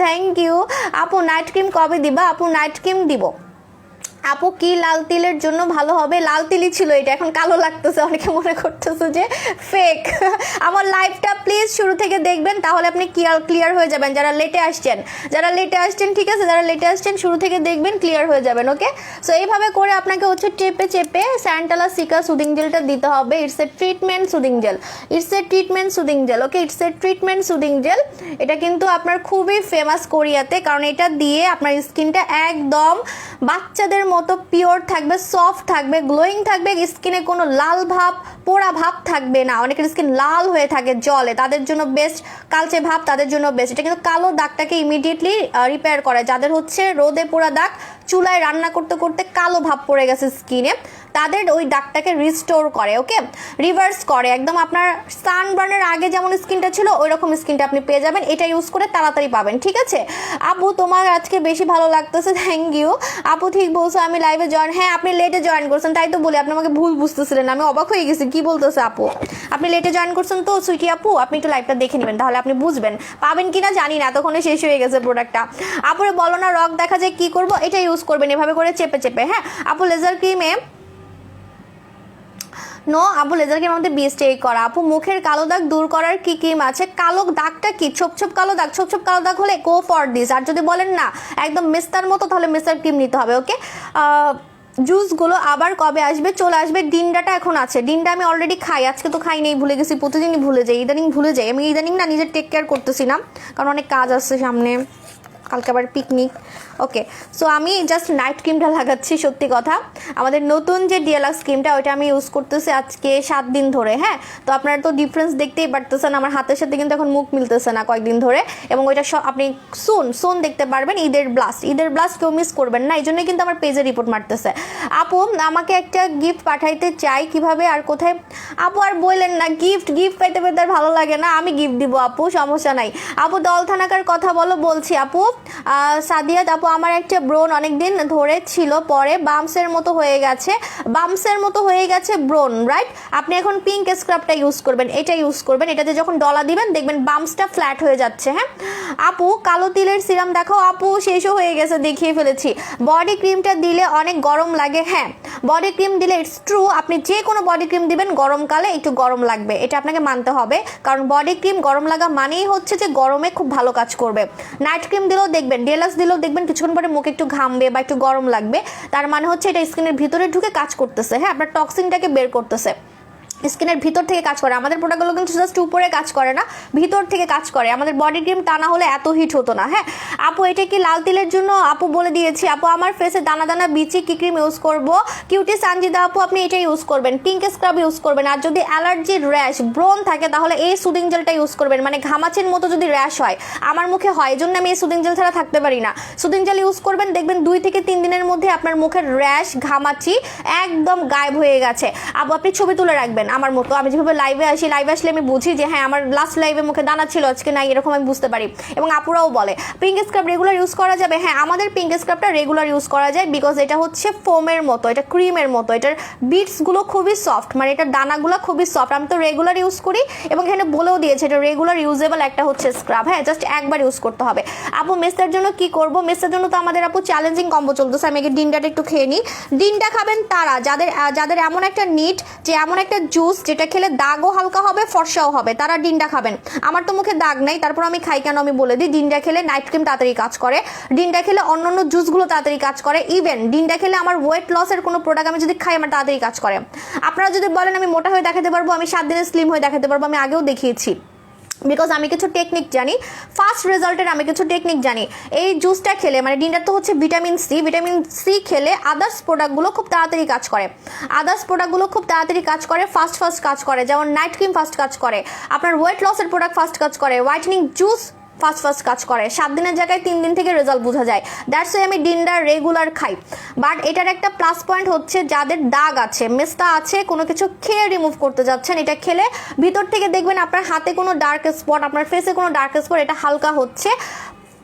থ্যাংক ইউ আপু। নাইট ক্রিম কবে দিবা আপু? নাইট ক্রিম দিব আপু। কি লাল তিলের জন্য ভালো হবে? লাল তিলই ছিল এটা, এখন কালো লাগতেছে, অনেকে মনে করতেছে যে ফেক। আমার লাইভটা প্লিজ শুরু থেকে দেখবেন, তাহলে আপনি ক্লিয়ার হয়ে যাবেন। যারা লেটে আসছেন, ঠিক আছে, যারা লেটে আসছেন শুরু থেকে দেখবেন, ক্লিয়ার হয়ে যাবেন। ওকে, সো এইভাবে করে আপনাকে হচ্ছে চেপে চেপে স্যান্টালা সিকা সুদিং জেলটা দিতে হবে। It's a treatment soothing jail, it's a treatment soothing jail. Okay, it's a treatment soothing jail. এটা কিন্তু আপনার খুবই ফেমাস কোরিয়াতে, কারণ এটা দিয়ে আপনার স্কিনটা একদম বাচ্চাদের মতো পিওর থাকবে, সফট থাকবে, গ্লোয়িং থাকবে, স্কিনে কোনো লাল ভাব, পোড়া ভাব থাকবে না। অনেকের স্কিন লাল হয়ে থাকে জলে, তাদের জন্য বেস্ট। কালচে ভাব তাদের জন্য বেস্ট। এটা কিন্তু কালো দাগটাকে ইমিডিয়েটলি রিপেয়ার করে। যাদের হচ্ছে রোদে পোড়া দাগ, চুলায় রান্না করতে করতে কালো ভাব পড়ে গেছে স্কিনে, তাদের ওই দাগটাকে রিস্টোর করে। ওকে, রিভার্স করে একদম। আপনার সানবার্নের আগে যেমন স্কিনটা ছিল ওই রকম স্কিনটা আপনি পেয়ে যাবেন, এটা ইউজ করে তাড়াতাড়ি পাবেন। ঠিক আছে আপু, তোমার আজকে বেশি ভালো লাগতেছে, থ্যাংক ইউ আপু। ঠিক বলছো, আমি লাইভে জয়েন, হ্যাঁ আপনি লেটে জয়েন করছেন, তাই তো বলি। আপনি আমাকে ভুল বুঝতেছিলেন, আমি অবাক হয়ে গেছি কি বলতেছে আপু। আপনি লেটে জয়েন করছেন তো সুইটি আপু, আপনি একটু লাইভটা দেখে নেবেন, তাহলে আপনি বুঝবেন। পাবেন কিনা জানি না, তখনই শেষ হয়ে গেছে প্রোডাক্টটা। আপুরে বলো না রক দেখা যায় কি করবো, এটা ইউজ করবেন এভাবে করে চেপে চেপে। হ্যাঁ আপু, লেজার ক্রিমে নো আপু, লেজার ক্রিম আমাদের বিএসটি করা। আপু, মুখের কালো দাগ দূর করার কি ক্রিম আছে? কালো দাগটা কি? ছোপ ছোপ কালো দাগ, ছোপ ছোপ কালো দাগ হলে গো ফর দিস। আর যদি বলেন না একদম মেস্তার মতো, তাহলে মেস্তার ক্রিম নিতে হবে। ওকে, জুসগুলো আবার কবে আসবে? চলে আসবে। ডিন্ডাটা এখন আছে, ডিন্ডা আমি অলরেডি খাই, আজকে তো খাই নেই, ভুলে গেছি, প্রতিদিনই ভুলে যাই, ইদানিং ভুলে যাই। আমি ইদানিং না নিজের টেক কেয়ার করতেছি না, কারণ অনেক কাজ আসছে সামনে, কালকে আবার পিকনিক। ওকে, সো আমি জাস্ট নাইট ক্রিমটা লাগাচ্ছি। সত্যি কথা, আমাদের নতুন যে ডিএলএক্স ক্রিমটা, ওইটা আমি ইউজ করতেছি আজকে 7 দিন ধরে। হ্যাঁ, তো আপনারা তো ডিফারেন্স দেখতেই পারতেছেন, আমার হাতের সাথে কিন্তু এখন মুখ মিলতেছে না কয়েকদিন ধরে। এবং ওইটা আপনি সোন দেখতে পারবেন। ঈদের ব্লাস্ট কেউ মিস করবেন না, এই জন্যই কিন্তু আমার পেজে রিপোর্ট মারতেছে। আপু, আমাকে একটা গিফট পাঠাইতে চাই, কিভাবে আর কোথায়? আপু, আর বললেন না, গিফট পাইতে পেতে আর ভালো লাগে না, আমি গিফট দিব আপু, সমস্যা নাই। আপু, দল থানাকার কথা বলছি আপু। সাদিয়াত আপু, আমার একটা ব্রোন অনেকদিন ধরে ছিল, পরে বামসের মতো হয়ে গেছে ব্রোন, রাইট? আপনি এখন পিঙ্ক স্ক্রাবটা ইউজ করবেন, এটা ইউজ করবেন, এটাতে যখন ডলা দিবেন দেখবেন বামসটা ফ্ল্যাট হয়ে যাচ্ছে। হ্যাঁ আপু, কালো তিলের সিরাম দেখাও। আপু, শেষও হয়ে গেছে, দেখিয়ে ফেলেছি। বডি ক্রিমটা দিলে অনেক গরম লাগে। হ্যাঁ, বডি ক্রিম দিলে ইটস ট্রু, আপনি যে কোনো বডি ক্রিম দিবেন গরমকালে একটু গরম লাগবে, এটা আপনাকে মানতে হবে, কারণ বডি ক্রিম গরম লাগা মানেই হচ্ছে যে গরমে খুব ভালো কাজ করবে। নাইট ক্রিম দিলেও দেখবেন, ডিএলএক্স দিলেও দেখবেন কিছুক্ষণ পরে মুখে একটু ঘামবে বা একটু গরম লাগবে, তার মানে হচ্ছে এটা স্কিনের ভিতরে ঢুকে কাজ করতেছে। হ্যাঁ, আপনার টক্সিনটাকে বের করতেছে। স্কিনের ভিতর থেকে কাজ করে। আমাদের প্রোডাক্টগুলো কিন্তু জাস্ট উপরে কাজ করে না, ভিতর থেকে কাজ করে। আমাদের বডি ক্রিম টা না হলে এত হিট হতো না। হ্যাঁ আপু, এটা কি লাল তিলের জন্য? আপু বলে দিয়েছি। আপু আমার ফেসে দানা দানা বিচি কি ক্রিম ইউজ করব? কিউটি সানজিদা আপু আপনি এটা ইউজ করবেন, পিঙ্ক স্ক্রাব ইউজ করবেন। আর যদি অ্যালার্জি, র্যাশ, ব্রণ থাকে তাহলে এই সুদিং জেলটা ইউজ করবেন। মানে ঘামাচির মতো যদি র্যাশ হয়, আমার মুখে হয়, এই জন্য আমি এই সুদিং জেল ছাড়া থাকতে পারি না। সুদিং জেল ইউজ করবেন, দেখবেন 2 থেকে 3 দিনের মধ্যে আপনার মুখের র্যাশ, ঘামাচি একদম গায়েব হয়ে গেছে। আপু আপনি ছবি তুলে রাখবেন আমার মতো। আমি যেভাবে লাইভে আসি, লাইভে আসলে আমি বুঝি যে হ্যাঁ আমার লাস্ট লাইভে মুখে দানা ছিল, আজকে নাই, এরকম আমি বুঝতে পারি। এবং আপুরাও বলে পিঙ্ক স্ক্রাব রেগুলার ইউজ করা যাবে। হ্যাঁ আমাদের পিঙ্ক স্ক্রাবটা রেগুলার ইউজ করা যায়, বিকজ এটা হচ্ছে ফোমের মতো, এটা ক্রিমের মতো, এটার বিটসগুলো খুবই সফট, মানে এটার দানাগুলো খুবই সফট। আমি তো রেগুলার ইউজ করি এবং এখানে বলেও দিয়েছে এটা রেগুলার ইউজেবল একটা হচ্ছে স্ক্রাব। হ্যাঁ জাস্ট একবার ইউজ করতে হবে। আপু মেসের জন্য কি করব? মেসের জন্য তো আমাদের আপু চ্যালেঞ্জিং কম্বো চলতেছে। আমি আগে ডিনটাটা একটু খেয়ে নিই। ডিনটা খাবেন তারা যাদের এমন একটা নিট, যে এমন একটা জুস যেটা খেলে দাগও হালকা হবে, ফর্সাও হবে, তারা ডিনটা খাবেন। আমার তো মুখে দাগ নাই, তারপর আমি খাই কেন আমি বলে দিই। ডিনটা খেলে নাইট ক্রিম তাড়াতাড়ি কাজ করে, ডিনটা খেলে অন্যান্য জুসগুলো তাড়াতাড়ি কাজ করে, ইভেন ডিনটা খেলে আমার ওয়েট লসের কোনো প্রোডাক্ট আমি যদি খাই আমার তাড়াতাড়ি কাজ করে। আপনারা যদি বলেন আমি মোটা হয়ে দেখাতে পারবো, আমি 7 দিনে স্লিম হয়ে দেখাতে পারবো, আমি আগেও দেখিয়েছি। বিকজ আমি কিছু টেকনিক জানি, ফাস্ট রেজাল্টের আমি কিছু টেকনিক জানি। এই জুসটা খেলে, মানে ডিনটা তো হচ্ছে ভিটামিন সি খেলে আদার্স প্রোডাক্টগুলো খুব তাড়াতাড়ি কাজ করে, ফাস্ট কাজ করে। যেমন নাইট ক্রিম ফাস্ট কাজ করে, আপনার ওয়েট লসের প্রোডাক্ট ফাস্ট কাজ করে, হোয়াইটেনিং জুস ফাস্ট কাজ করে। 7 দিনের জায়গায় 3 দিন থেকে রেজাল্ট বোঝা যায়। দ্যাটস ওয়াই আমি ডিনটা রেগুলার খাই। বাট এটার একটা প্লাস পয়েন্ট হচ্ছে, যাদের দাগ আছে, মেস্তা আছে, কোনো কিছু খেয়ে রিমুভ করতে যাচ্ছেন, এটা খেলে ভিতর থেকে দেখবেন আপনার হাতে কোনো ডার্ক স্পট, আপনার ফেসে কোনো ডার্ক স্পট, এটা হালকা হচ্ছে,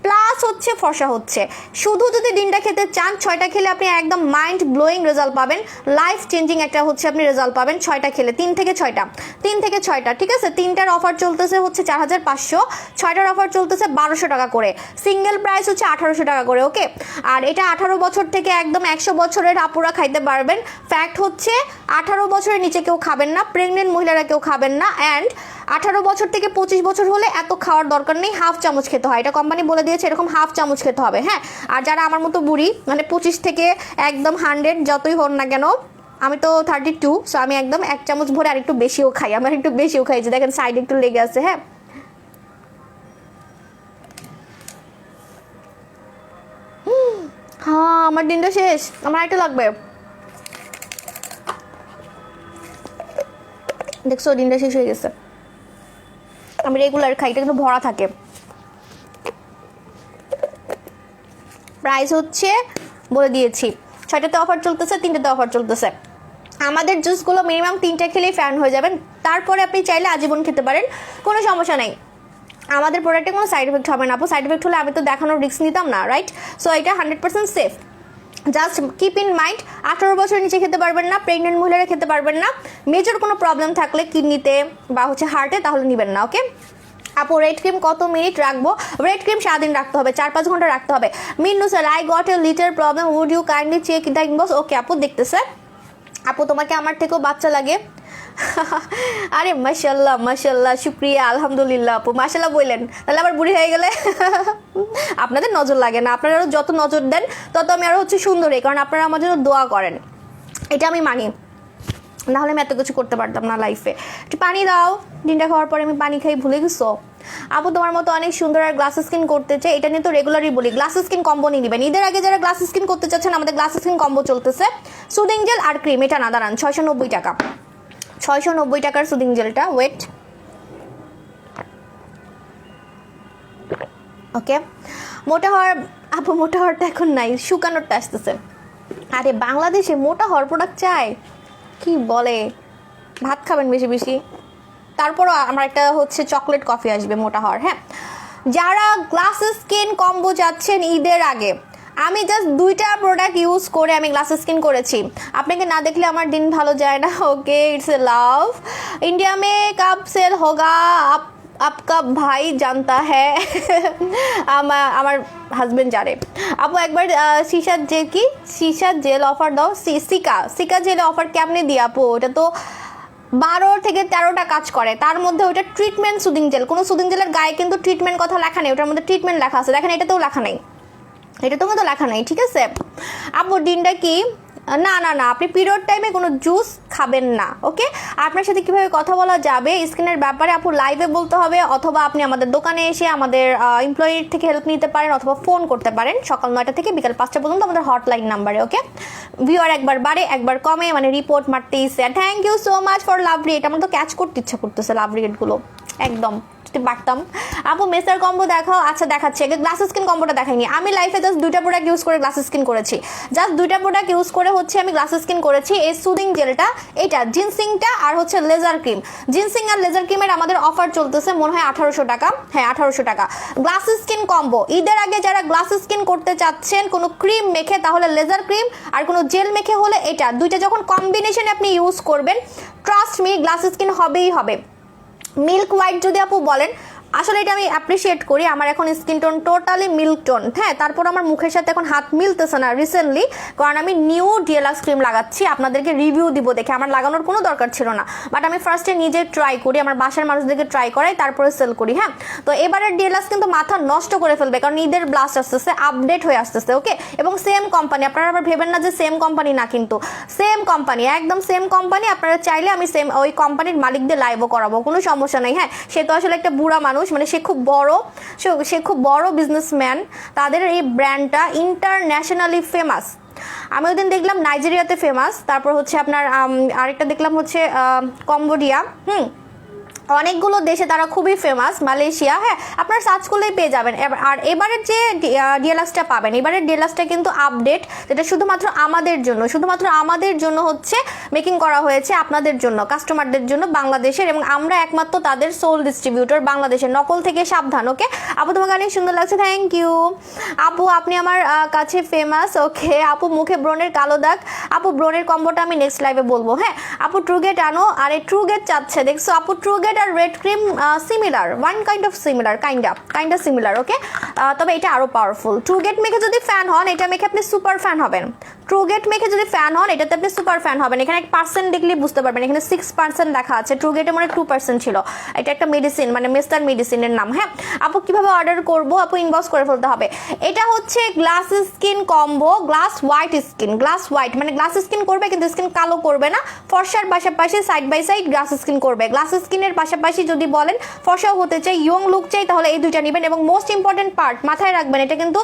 প্লাস হচ্ছে ফর্সা হচ্ছে। শুধু যদি ডিনটা খেতে চান, 6টা খেলে আপনি একদম মাইন্ড ব্লোয়িং রেজাল্ট পাবেন, লাইফ চেঞ্জিং একটা হচ্ছে আপনি রেজাল্ট পাবেন 6টা খেলে। 3 থেকে 6টা, ঠিক আছে। 3টার অফার চলতেছে হচ্ছে 4500, 6টার অফার চলতেছে 1200 টাকা করে, সিঙ্গেল প্রাইস হচ্ছে 1800 টাকা করে। ওকে, আর এটা 18 বছর থেকে একদম 100 বছরের আপুরা খাইতে পারবেন। ফ্যাক্ট হচ্ছে 18 বছরের নিচে কেউ খাবেন না, প্রেগনেন্ট মহিলারা কেউ খাবেন না। অ্যান্ড 18 বছর থেকে 25 বছর হলে এত খাওয়ার দরকার নেই, হাফ চামচ খেতে হয়, এটা কোম্পানি বলে দিয়েছে, এরকম হাফ চামচ খেতে হবে। হ্যাঁ, আর যারা আমার মতো বুড়ি, মানে 25 থেকে একদম 100 যতই হন না কেন, আমি তো 32, সো আমি একদম 1 চামচ ভরে আর একটু বেশিও খাই, আমার একটু বেশিও খাই, যে দেখেন সাইডে একটু লেগে আছে। হ্যাঁ হ্যাঁ আমার দিনটা শেষ, আমার একটা লাগবে। দেখছো দিনটা শেষ হয়ে গেছে। আমি রেগুলার খাই, এটা কিন্তু ভরা থাকে। প্রাইস হচ্ছে বলে দিয়েছি, 6টাতে অফার চলতেছে, 3টাতে অফার চলতেছে। আমাদের জুসগুলো মিনিমাম 3টা খেলেই ফ্যান হয়ে যাবেন, তারপরে আপনি চাইলে আজীবন খেতে পারেন, কোনো সমস্যা নেই। আমাদের প্রোডাক্টে কোনো সাইড এফেক্ট হবে না আপু, সাইড এফেক্ট হলে আমি তো দেখানোর রিস্ক নিতাম না, রাইট? সো এটা 100% safe. Just keep in mind, 18 বছরের নিচে খেতে পারবেন না, প্রেগনেন্ট মহিলারা খেতে পারবেন না, মেজর কোনো প্রবলেম থাকলে কিডনিতে বা হচ্ছে হার্টে, তাহলে নেবেন না। ওকে আপু, রেড ক্রিম কত মিনিট রাখবো? রেড ক্রিম সারাদিন রাখতে হবে, 4-5 ঘন্টা রাখতে হবে। Minnu sir, I got a little problem, would you kindly check the inbox? Okay আপু, দেখতেছে। আপু তোমাকে আমার থেকেও বাচ্চা লাগে? আরে মাশাল্লাহ মাশাল্লাহ, শুক্রিয়া, আলহামদুলিল্লাহ। আপু মাশাল্লাহ বললেন, তাহলে আবার বুড়ি হয়ে গেলে আপনাদের নজর লাগে না, আপনারা যত নজর দেন তত আমি আরও হচ্ছে সুন্দরী, কারণ আপনারা আমার জন্য দোয়া করেন, এটা আমি মানি, নাহলে আমি এত কিছু করতে পারতাম না লাইফে। একটু পানি দাও। ডিনটা খাওয়ার পরে আমি পানি খাই, ভুলে গেছো? আপু তোমার মতো অনেক সুন্দর আর গ্লাস স্কিন করতে চাই, এটা নিয়ে তো রেগুলারই বলি, গ্লাস স্কিন কম্বো নিয়ে নেবেন। ঈদের আগে যারা গ্লাস স্কিন করতে চাচ্ছেন, আমাদের গ্লাস স্কিন কম্বো চলতেছে, সুদিং জেল আর ক্রিম, এটা না দাঁড়ান 690 টাকা, 690 টাকার সুদিং জেলটা। ওয়েট, ওকে। মোটা হওয়ার, আপু মোটা হওয়ারটা এখন নাই, শুকানোরটা আসতেছে। আরে বাংলাদেশে মোটা হওয়ার প্রোডাক্ট চাই, কি বলে? ভাত খাবেন বেশি বেশি, তারপরও আমার একটা হচ্ছে চকলেট কফি আসবে মোটা হওয়ার। হ্যাঁ, যারা গ্লাস স্কিন কম্বো যাচ্ছেন ঈদের আগে, আমি জাস্ট 2টা প্রোডাক্ট ইউজ করে আমি গ্লাস স্কিন করেছি, আপনাকে না দেখলে আমার দিন ভালো যায় না। ওকে, ইটস এ লাভ। इंडिया में कब सेल होगा आपका भाई जानता है? আমার হাজবেন্ড জানে। আপু একবার সীসা জেল অফার দাও। সিকা জেলে অফার কেমনে দিই আপু? ওটা তো 12 থেকে 13টা কাজ করে, তার মধ্যে ওটা ট্রিটমেন্ট সুদিং জেল, কোনো সুদিং জেলের গায়ে কিন্তু ট্রিটমেন্ট কথা লেখা নেই, ওটার মধ্যে ট্রিটমেন্ট লেখা আছে, দেখেন এটাতেও লেখা নেই, এটা তো লেখা নেই, ঠিক আছে? আপু ডিনটা কি না না না, আপনি পিরিয়ড টাইমে কোনো জুস খাবেন না, ওকে? আপনার সাথে কিভাবে কথা বলা যাবে স্কিনের ব্যাপারে আপু লাইভে বলতে হবে, অথবা আপনি আমাদের দোকানে এসে আমাদের এমপ্লয়ির থেকে হেল্প নিতে পারেন, অথবা ফোন করতে পারেন সকাল 9টা থেকে বিকাল 5টা পর্যন্ত আমাদের হটলাইন নাম্বারে, ওকে? ভিউয়ার একবার বাড়ে একবার কমে, মানে রিপোর্ট মারতেইছে। Thank you so much for love rate. আমার তো ক্যাচ করতে ইচ্ছা করতেছে লাভ রেটগুলো একদম পারতাম। আপু মেসার কম্বো দেখাও। আচ্ছা দেখাচ্ছি, আগে গ্লাস স্কিন কম্বোটা দেখাইনি। আমি লাইফে জাস্ট 2টা প্রোডাক্ট ইউজ করে গ্লাস স্কিন করেছি, জাস্ট 2টা প্রোডাক্ট ইউজ করে হচ্ছে আমি গ্লাস স্কিন করেছি। এই সুদিং জেলটা, এটা জিনসিংটা, আর হচ্ছে লেজার ক্রিম। জিনসিং আর লেজার ক্রিমের আমাদের অফার চলতেছে মনে হয় 1800 টাকা, হ্যাঁ 1800 টাকা। গ্লাস স্কিন কম্বো ঈদের আগে যারা গ্লাস স্কিন করতে চাচ্ছেন কোনো ক্রিম মেখে, তাহলে লেজার ক্রিম, আর কোনো জেল মেখে হলে এটা, দুইটা যখন কম্বিনেশনে আপনি ইউজ করবেন ট্রাস্ট মি গ্লাস স্কিন হবেই হবে। মিল্ক হোয়াইট যদি আপু বলেন, আসলে এটা আমি অ্যাপ্রিসিয়েট করি। আমার এখন skin tone totally milk tone, হ্যাঁ। তারপর আমার মুখের সাথে এখন হাত মিলতেছে না রিসেন্টলি, কারণ আমি নিউ ডিএলএক্স ক্রিম লাগাচ্ছি। আপনাদেরকে রিভিউ দিব দেখে, আমার লাগানোর কোনো দরকার ছিল না, বাট আমি ফার্স্টে নিজে ট্রাই করি, আমার বাসার মানুষদেরকে ট্রাই করাই, তারপরে সেল করি, হ্যাঁ। তো এবারের ডিএলএক্স কিন্তু মাথা নষ্ট করে ফেলবে, কারণ ঈদের ব্লাস্ট আসতেছে, আপডেট হয়ে আসতেছে, ওকে? এবং সেম কোম্পানি, আপনারা আবার ভেবেন না যে সেম কোম্পানি না, কিন্তু সেম কোম্পানি, একদম সেম কোম্পানি। আপনারা চাইলে আমি সেম ওই কোম্পানির মালিকদের লাইভও করাবো, কোনো সমস্যা নেই, হ্যাঁ। সে তো আসলে একটা বুড়া মানুষ, মানে সে খুব বড় বিজনেসম্যান। তাদের এই ব্র্যান্ডটা ইন্টারন্যাশনালি ফেমাস। আমি ওই দিন দেখলাম নাইজেরিয়াতে ফেমাস, তারপর হচ্ছে আপনার আরেকটা দেখলাম হচ্ছে কম্বোডিয়া, অনেকগুলো দেশে তারা খুবই ফেমাস, মালয়েশিয়া, হ্যাঁ। আপনারা সার্চ করলেই পেয়ে যাবেন। আর এবারের যে ডিএলএক্সটা পাবেন, এবারের ডিএলএক্সটা কিন্তু আপডেট, যেটা শুধুমাত্র আমাদের জন্য হচ্ছে মেকিং করা হয়েছে, আপনাদের জন্য, কাস্টমারদের জন্য, বাংলাদেশের, এবং আমরা একমাত্র তাদের সোল ডিস্ট্রিবিউটর বাংলাদেশের। নকল থেকে সাবধান, ওকে? আপু তোমাকে অনেক সুন্দর লাগছে, থ্যাংক ইউ আপু, আপনি আমার কাছে ফেমাস, ওকে? আপু মুখে ব্রণের কালো দাগ, আপু ব্রণের কম্বোটা আমি নেক্সট লাইভে বলবো, হ্যাঁ। আপু ট্রুগেট আনো, আরে ট্রুগেট চাচ্ছে, দেখছো আপু? ট্রুগেট আর red cream similar, one kind of similar, kind of similar, okay? তবে এটা আরো পাওয়ারফুল। ট্রুগেট মেখে যদি ফ্যান হন, এটা মেখে আপনি সুপার ফ্যান হবেন। ট্রুগেট মেখে যদি ফ্যান হন, এটাতে আপনি সুপার ফ্যান হবেন। এখানে 1% দেখলে বুঝতে পারবেন, এখানে 6% লেখা আছে, ট্রুগেটে মানে 2% ছিল। এটা একটা মেডিসিন, মানে মেস্টার মেডিসিনের নাম, হ্যাঁ। আপু কিভাবে অর্ডার করব? আপু ইনবক্স করে ফেলতে হবে। এটা হচ্ছে glass skin combo, glass white skin, glass white মানে গ্লাস স্কিন করবে কিন্তু স্কিন কালো করবে না, ফর্সার পাশাপাশি side by side glass skin করবে। গ্লাস স্কিনের পাশাপাশি যদি বলেন ফর্সাও হতে চাই, ইয়ং লুক চাই, তাহলে এই দুইটা নেবেন। এবং মোস্ট ইম্পর্টেন্ট পার্ট মাথায় রাখবেন, এটা কিন্তু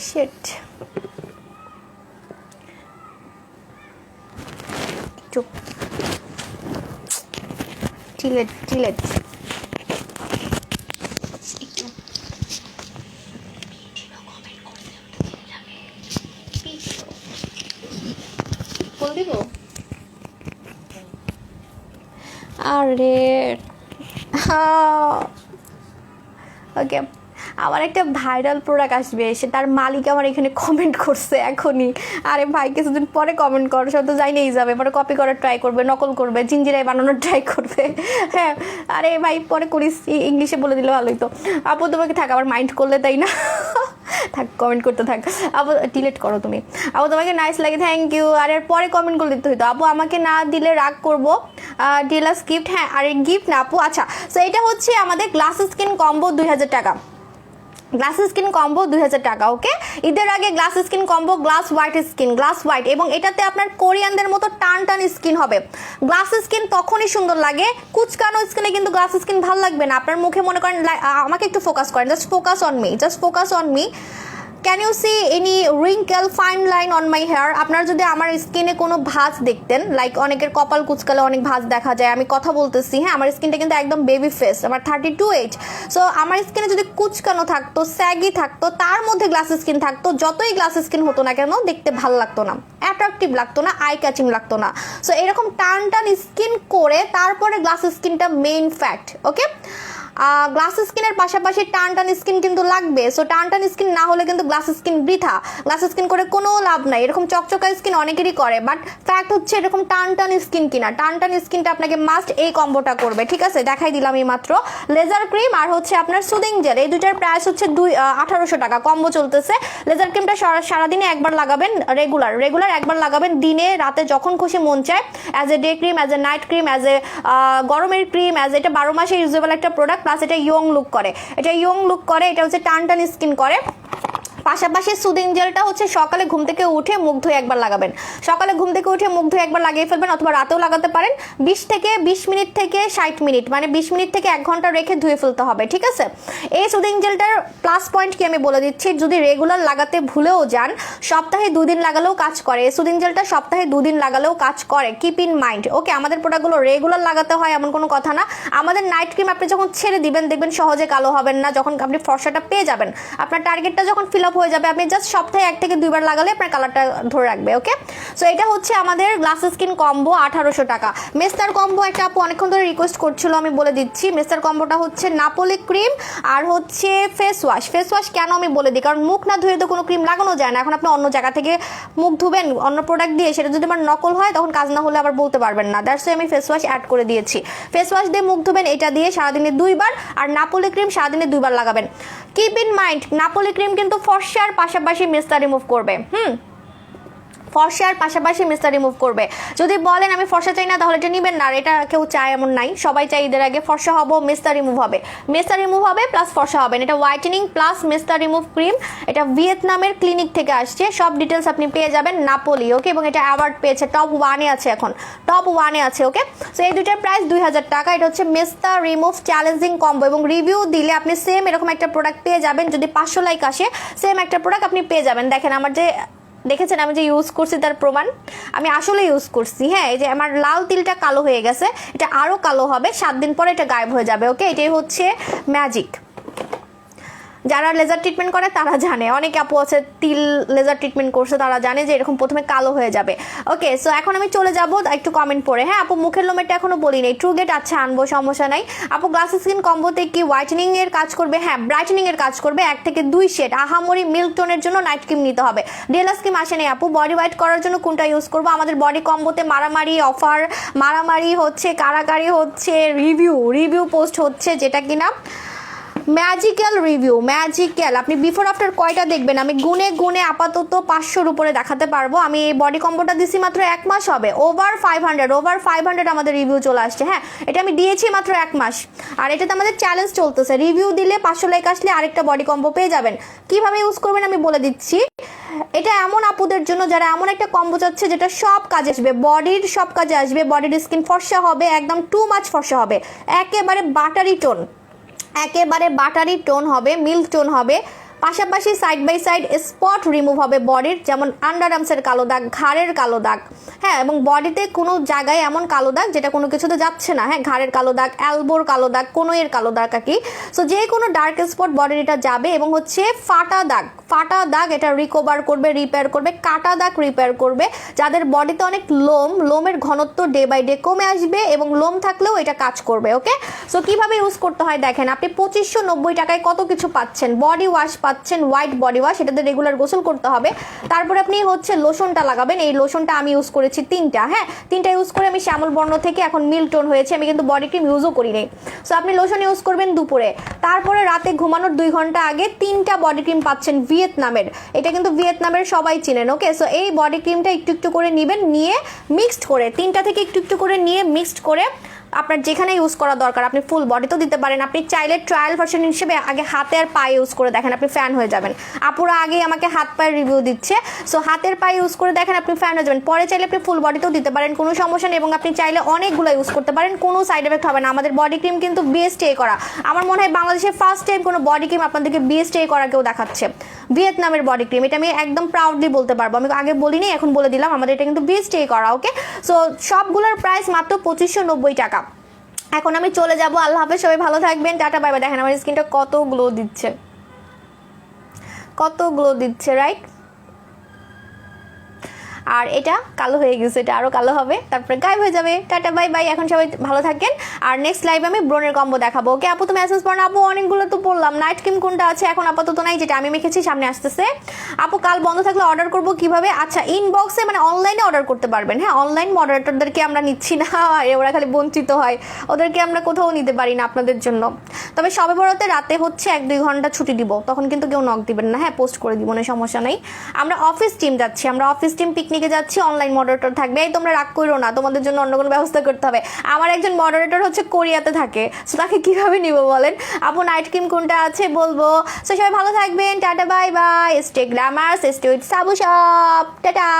শিট, চুপ, চিলেট বল দিব। আরে ওকে, আমার একটা ভাইরাল প্রোডাক্ট আসবে, সে তার মালিক আমার এখানে কমেন্ট করছে এখনই। আরে ভাই কিছুদিন পরে কমেন্ট করো, সে তো জানিয়েই যাবে, পরে কপি করার ট্রাই করবে, নকল করবে, জিঞ্জিরায় বানানোর ট্রাই করবে, হ্যাঁ। আরে ভাই পরে করিস, ইংলিশে বলে দিলে ভালোই তো। আপু তোমাকে থাক, আবার মাইন্ড করলে তাই না, থাক কমেন্ট করতে থাক। আপু ডিলেট করো তুমি। আপু তোমাকে নাইস লাগে, থ্যাংক ইউ। আর এর পরে কমেন্ট করে দিতে হইতো, আপু আমাকে না দিলে রাগ করবো। ডিলাস গিফট, হ্যাঁ। আর এই গিফট না আপু, আচ্ছা। সো এটা হচ্ছে আমাদের গ্লাস স্কিন কম্বো 2000 টাকা, গ্লাস স্কিন কম্বো 2000 টাকা, ওকে? ঈদের আগে glass skin combo, glass white, এবং এটাতে আপনার কোরিয়ানদের মতো টান স্কিন হবে। গ্লাস স্কিন তখনই সুন্দর লাগে, কুচকানো স্কিনে কিন্তু গ্লাস স্কিন ভালো লাগবে না। আপনার মুখে মনে করেন, আমাকে একটু ফোকাস করেন, just focus on me, can you see any wrinkle fine line on my hair? আপনারা যদি আমার স্কিনে কোনো ভাঁজ দেখতেন, লাইক অনেকের কপাল কুচকালে অনেক ভাঁজ দেখা যায়, আমি কথা বলতেছি, হ্যাঁ। আমার স্কিনটা কিন্তু একদম বেবি ফেস, আমার 32 এজ। সো আমার স্কিনে যদি কুচকানো থাকতো, স্যাগি থাকতো, তার মধ্যে গ্লাস স্কিন থাকতো, যতই গ্লাস স্কিন হতো না কেন, দেখতে ভালো লাগতো না, অ্যাট্রাকটিভ লাগতো না, আই ক্যাচিং লাগতো না। সো এরকম টান স্কিন করে তারপরে গ্লাস স্কিনটা মেইন ফ্যাক্ট, ওকে? গ্লাস স্কিনের পাশাপাশি টান স্কিন কিন্তু লাগবে। সো টান স্কিন না হলে কিন্তু গ্লাস স্কিন বৃথা, গ্লাস স্কিন করে কোনো লাভ নাই। এরকম চকচকা স্কিন অনেকেরই করে, বাট ফ্যাক্ট হচ্ছে এরকম টান স্কিন কিনা, টান স্কিনটা আপনাকে মাস্ট এই কম্বোটা করবে, ঠিক আছে? দেখাই দিলাম এই মাত্র। লেজার ক্রিম আর হচ্ছে আপনার সুদিং জেল, এই দুইটার প্রাইস হচ্ছে 1800 টাকা, কম্বো চলতেছে। লেজার ক্রিমটা সারাদিনে একবার লাগাবেন, রেগুলার একবার লাগাবেন, দিনে রাতে যখন খুশি মন চায়, as a day cream, as a night cream, as a গরমের ক্রিম, অ্যাজ এটা 12 মাসে ইউজেবল একটা প্রোডাক্ট, প্লাস এটা ইয়ং লুক করে, এটা হচ্ছে টান স্কিন করে। পাশাপাশি সুদিং জেলটা হচ্ছে সকালে ঘুম থেকে উঠে মুখ ধুয়ে একবার লাগাবেন। সকালে ঘুম থেকে উঠে মুখ ধুয়ে একবার লাগিয়ে ফেলবেন, অথবা রাতেও লাগাতে পারেন। 20 মিনিট থেকে 60 মিনিট, মানে 20 মিনিট থেকে 1 ঘন্টা রেখে ধুয়ে ফেলতে হবে, ঠিক আছে। এই সুদিং জেলটার প্লাস পয়েন্ট কি আমি বলে দিচ্ছি, যদি রেগুলার লাগাতে ভুলেও যান, সপ্তাহে 2 দিন লাগালেও কাজ করে। এই সুদিং জেলটা সপ্তাহে 2 দিন লাগালেও কাজ করে, কিপ ইন মাইন্ড, ওকে। আমাদের প্রোডাক্টগুলো রেগুলার লাগাতে হয় এমন কোনো কথা না। আমাদের নাইট ক্রিম আপনি যখন ছেড়ে দিবেন দেখবেন সহজে কালো হবেন না, যখন আপনি ফর্সাটা পেয়ে যাবেন, আপনার টার্গেটটা যখন ফিল আপ হয়ে যাবে, আপনি জাস্ট সপ্তাহে 1 থেকে 2 বার লাগালে আপনার কালারটা ধরে রাখবে, ওকে। সো এটা হচ্ছে আমাদের গ্লাস স্কিন কম্বো, 1800 টাকা। মেস্তার কম্বো একটা আপু অনেকক্ষণ ধরে রিকোয়েস্ট করছিল, আমি বলে দিচ্ছি। মেস্তার কম্বোটা হচ্ছে নাপোলি ক্রিম আর হচ্ছে ফেস ওয়াশ। ফেস ওয়াশ কেন আমি বলে দিই, কারণ মুখ না ধুয়ে তো কোনো ক্রিম লাগানো যায় না। এখন আপনি অন্য জায়গা থেকে মুখ ধুবেন অন্য প্রোডাক্ট দিয়ে, সেটা যদি আমার নকল হয় তখন কাজ না হলে আবার বলতে পারবেন না। দ্যাটস আমি ফেস ওয়াশ অ্যাড করে দিয়েছি। ফেস ওয়াশ দিয়ে মুখ ধুবেন, এটা দিয়ে সারাদিনে 2 বার, আর নাপোলি ক্রিম সারাদিনে 2 বার লাগাবেন। Keep in mind, Napoli cream কিন্তু ফর্সার পাশাপাশি মেস্তা রিমুভ করবে, ফর্সার পাশাপাশি মেস্তা রিমুভ করবে। যদি বলেন আমি ফর্সা চাই না, তাহলে এটা নেবেন না, আর এটা কেউ চায় এমন নাই। সবাই চাই ঈদের আগে ফর্সা হবো, মেস্তা রিমুভ হবে, মেস্তা রিমুভ হবে প্লাস ফর্সা হবেন। এটা হোয়াইটেনিং প্লাস মেস্তা রিমুভ ক্রিম, এটা ভিয়েতনামের ক্লিনিক থেকে আসছে। সব ডিটেলস আপনি পেয়ে যাবেন নাপোলি, ওকে। এবং এটা অ্যাওয়ার্ড পেয়েছে, টপ 1-এ আছে, এখন টপ 1-এ আছে, ওকে। সো এই দুইটার প্রাইস 2000 টাকা। এটা হচ্ছে মেস্তা রিমুভ চ্যালেঞ্জিং কম্বো, এবং রিভিউ দিলে আপনি সেম এরকম একটা প্রোডাক্ট পেয়ে যাবেন। যদি 500 লাইক আসে, সেম একটা প্রোডাক্ট আপনি পেয়ে যাবেন। দেখেন আমার যে দেখেছেন আমি যে ইউজ করছি তার প্রমাণ, আমি আসলে ইউজ করছি। হ্যাঁ, এই যে আমার লাল তিলটা কালো হয়ে গেছে, এটা আরও কালো হবে, 7 দিন পরে এটা গায়েব হয়ে যাবে, ওকে। এটাই হচ্ছে ম্যাজিক। যারা লেজার ট্রিটমেন্ট করে তারা জানে, অনেকে আপু আছে তিল লেজার ট্রিটমেন্ট করছে, তারা জানে যে এরকম প্রথমে কালো হয়ে যাবে, ওকে। সো এখন আমি চলে যাব একটু কমেন্ট পড়ে। হ্যাঁ আপু, মুখের লোমেরটা এখনো বলি নাই, ট্রুগেট আচ্ছা আনবো, সমস্যা নাই। আপু গ্লাস স্কিন কম্বোতে কি হোয়াইটেনিং এর কাজ করবে? হ্যাঁ, ব্রাইটেনিং এর কাজ করবে। 1 থেকে 2 শেড আহামরি মিল্ক টোনের জন্য নাইট ক্রিম নিতে হবে। ডেলা স্কিন আসে নেই আপু। বডি হোয়াইট করার জন্য কোনটা ইউজ করবো? আমাদের বডি কম্বোতে মারামারি অফার, মারামারি হচ্ছে, কারাকারি হচ্ছে, রিভিউ পোস্ট হচ্ছে, যেটা কিনা ম্যাজিক্যাল রিভিউ, ম্যাজিক্যাল। আপনি বিফোর আফটার কয়টা দেখবেন, আমি গুনে গুনে আপাতত 500-র উপরে দেখাতে পারবো। আমি এই বডি কম্বোটা দিছি মাত্র 1 মাস হবে, ওভার 500 আমাদের রিভিউ চলে আসছে। হ্যাঁ, এটা আমি দিয়েছি মাত্র 1 মাস, আর এটাতে আমাদের চ্যালেঞ্জ চলতেছে। রিভিউ দিলে 500 লাইক আসলে আরেকটা বডি কম্বো পেয়ে যাবেন। কিভাবে ইউজ করবেন আমি বলে দিচ্ছি। এটা এমন আপুদের জন্য যারা এমন একটা কম্বো চাচ্ছে যেটা সব কাজে আসবে, বডির সব কাজে আসবে। বডির স্কিন ফর্সা হবে, একদম টু মাচ ফর্সা হবে, একেবারে বাটারি টোন হবে, মিল্ক টোন হবে। পাশাপাশি side by side spot remove হবে বডির, যেমন আন্ডার আর্মসের কালো দাগ, ঘাড়ের কালো দাগ, হ্যাঁ, এবং বডিতে কোনো জায়গায় এমন কালো দাগ যেটা কোনো কিছুতে যাচ্ছে না। হ্যাঁ, ঘাড়ের কালো দাগ, এলবোর কালো দাগ, কোনোয়ের কালো দাগ আর কি। সো যে কোনো ডার্ক স্পট বডির এটা যাবে। এবং হচ্ছে ফাটা দাগ এটা রিকভার করবে, রিপেয়ার করবে। কাটা দাগ রিপেয়ার করবে। যাদের বডিতে অনেক লোমের ঘনত্ব ডে বাই ডে কমে আসবে, এবং লোম থাকলেও এটা কাজ করবে, ওকে। সো কিভাবে ইউজ করতে হয় দেখেন, আপনি 2590 টাকায় কত কিছু পাচ্ছেন। বডি ওয়াশ পাচ্ছেন, হোয়াইট বডি ওয়াশ, এটাতে রেগুলার গোসল করতে হবে। তারপরে আপনি হচ্ছে লোশনটা লাগাবেন। এই লোশনটা আমি ইউজ করেছি 3টা, হ্যাঁ, 3টা ইউজ করে আমি শ্যামল বর্ণ থেকে এখন মিল্ক টোন হয়েছে। আমি কিন্তু বডি ক্রিম ইউজও করি নাই। সো আপনি লোশন ইউজ করবেন দুপুরে, তারপরে রাতে ঘুমানোর 2 ঘন্টা আগে 3টা বডি ক্রিম পাচ্ছেন ভিয়েতনামের। এটা কিন্তু ভিয়েতনামের সবাই চিনেন, ওকে। সো এই বডি ক্রিমটা একটু করে নেবেন, নিয়ে মিক্সড করে 3টা থেকে একটু করে নিয়ে মিক্সড করে আপনার যেখানে ইউজ করা দরকার আপনি ফুল বডিতেও দিতে পারেন। আপনি চাইলে ট্রায়াল ভার্সন হিসেবে আগে হাতে আর পায়ে ইউজ করে দেখেন, আপনি ফ্যান হয়ে যাবেন। আপুরা আগেই আমাকে হাত পায়ের রিভিউ দিচ্ছে, সো হাতের পায়ে ইউজ করে দেখেন, আপনি ফ্যান হয়ে যাবেন। পরে চাইলে আপনি ফুল বডিতেও দিতে পারেন, কোনো সমস্যা নেই। এবং আপনি চাইলে অনেকগুলো ইউজ করতে পারেন, কোনো সাইড এফেক্ট হবে না। আমাদের বডি ক্রিম কিন্তু বিএসটিআই করা। আমার মনে হয় বাংলাদেশে ফার্স্ট টাইম কোনো বডি ক্রিম আপনাদেরকে বিএসটিআই করা কেউ দেখাচ্ছে। ভিয়েতনামের বডি ক্রিম, এটা আমি একদম প্রাউডলি বলতে পারবো। আমি আগে বলিনি, এখন বলে দিলাম, আমাদের এটা কিন্তু বিএসটিআই করা, ওকে। সো সবগুলোর প্রাইস মাত্র 2590 টাকা। এখন আমি চলে যাব, আল্লাহ হাফেজ, সবাই ভালো থাকবেন, টাটা বাই বাই। দেখেন আমার স্কিনটা কত গ্লো দিচ্ছে, রাইট। আর এটা কালো হয়ে গেছে, এটা আরো কালো হবে, তারপরে গায়েব হয়ে যাবে। টাটা বাই বাই, এখন সবাই ভালো থাকেন। আর নেক্সট লাইভে আমি ব্রোনের কম্বো দেখাবো, ওকে। আপু তো মেসেজ পড়েন, আপু অনেকগুলো তো পড়লাম। নাইট ক্রিম কোনটা আছে এখন আপাতত নাই, যেটা আমি মেখেছি সামনে আসতেছে। আপু কাল বন্ধ থাকলে অর্ডার করবো কিভাবে? আচ্ছা, ইনবক্সে মানে অনলাইনে অর্ডার করতে পারবেন। হ্যাঁ, অনলাইন মডারেটরদেরকে আমরা নিচ্ছি না, ওরা খালি বঞ্চিত হয়, ওদেরকে আমরা কোথাও নিতে পারি না আপনাদের জন্য। তবে সবে বড়তে রাতে হচ্ছে 1-2 ঘন্টা ছুটি দিব, তখন কিন্তু কেউ নক দিবেন না, হ্যাঁ পোস্ট করে দিব না, সমস্যা নেই। আমরা অফিস টিম যাচ্ছি, আমরা অফিস টিম পিকনিকে যাচ্ছি, অনলাইন মডারেটর থাকবে। এই তোমরা রাগ করো না, তোমাদের জন্য অন্য কোনো ব্যবস্থা করতে হবে। আমার একজন মডারেটর হচ্ছে কোরিয়াতে থাকে, সো তাকে কিভাবে নিব বলেন? আপু নাইট ক্রিম কোনটা আছে বলবো। সো সবাই ভালো থাকবেন, tata bye bye, stay glamours, stay with Sabu shop, tata.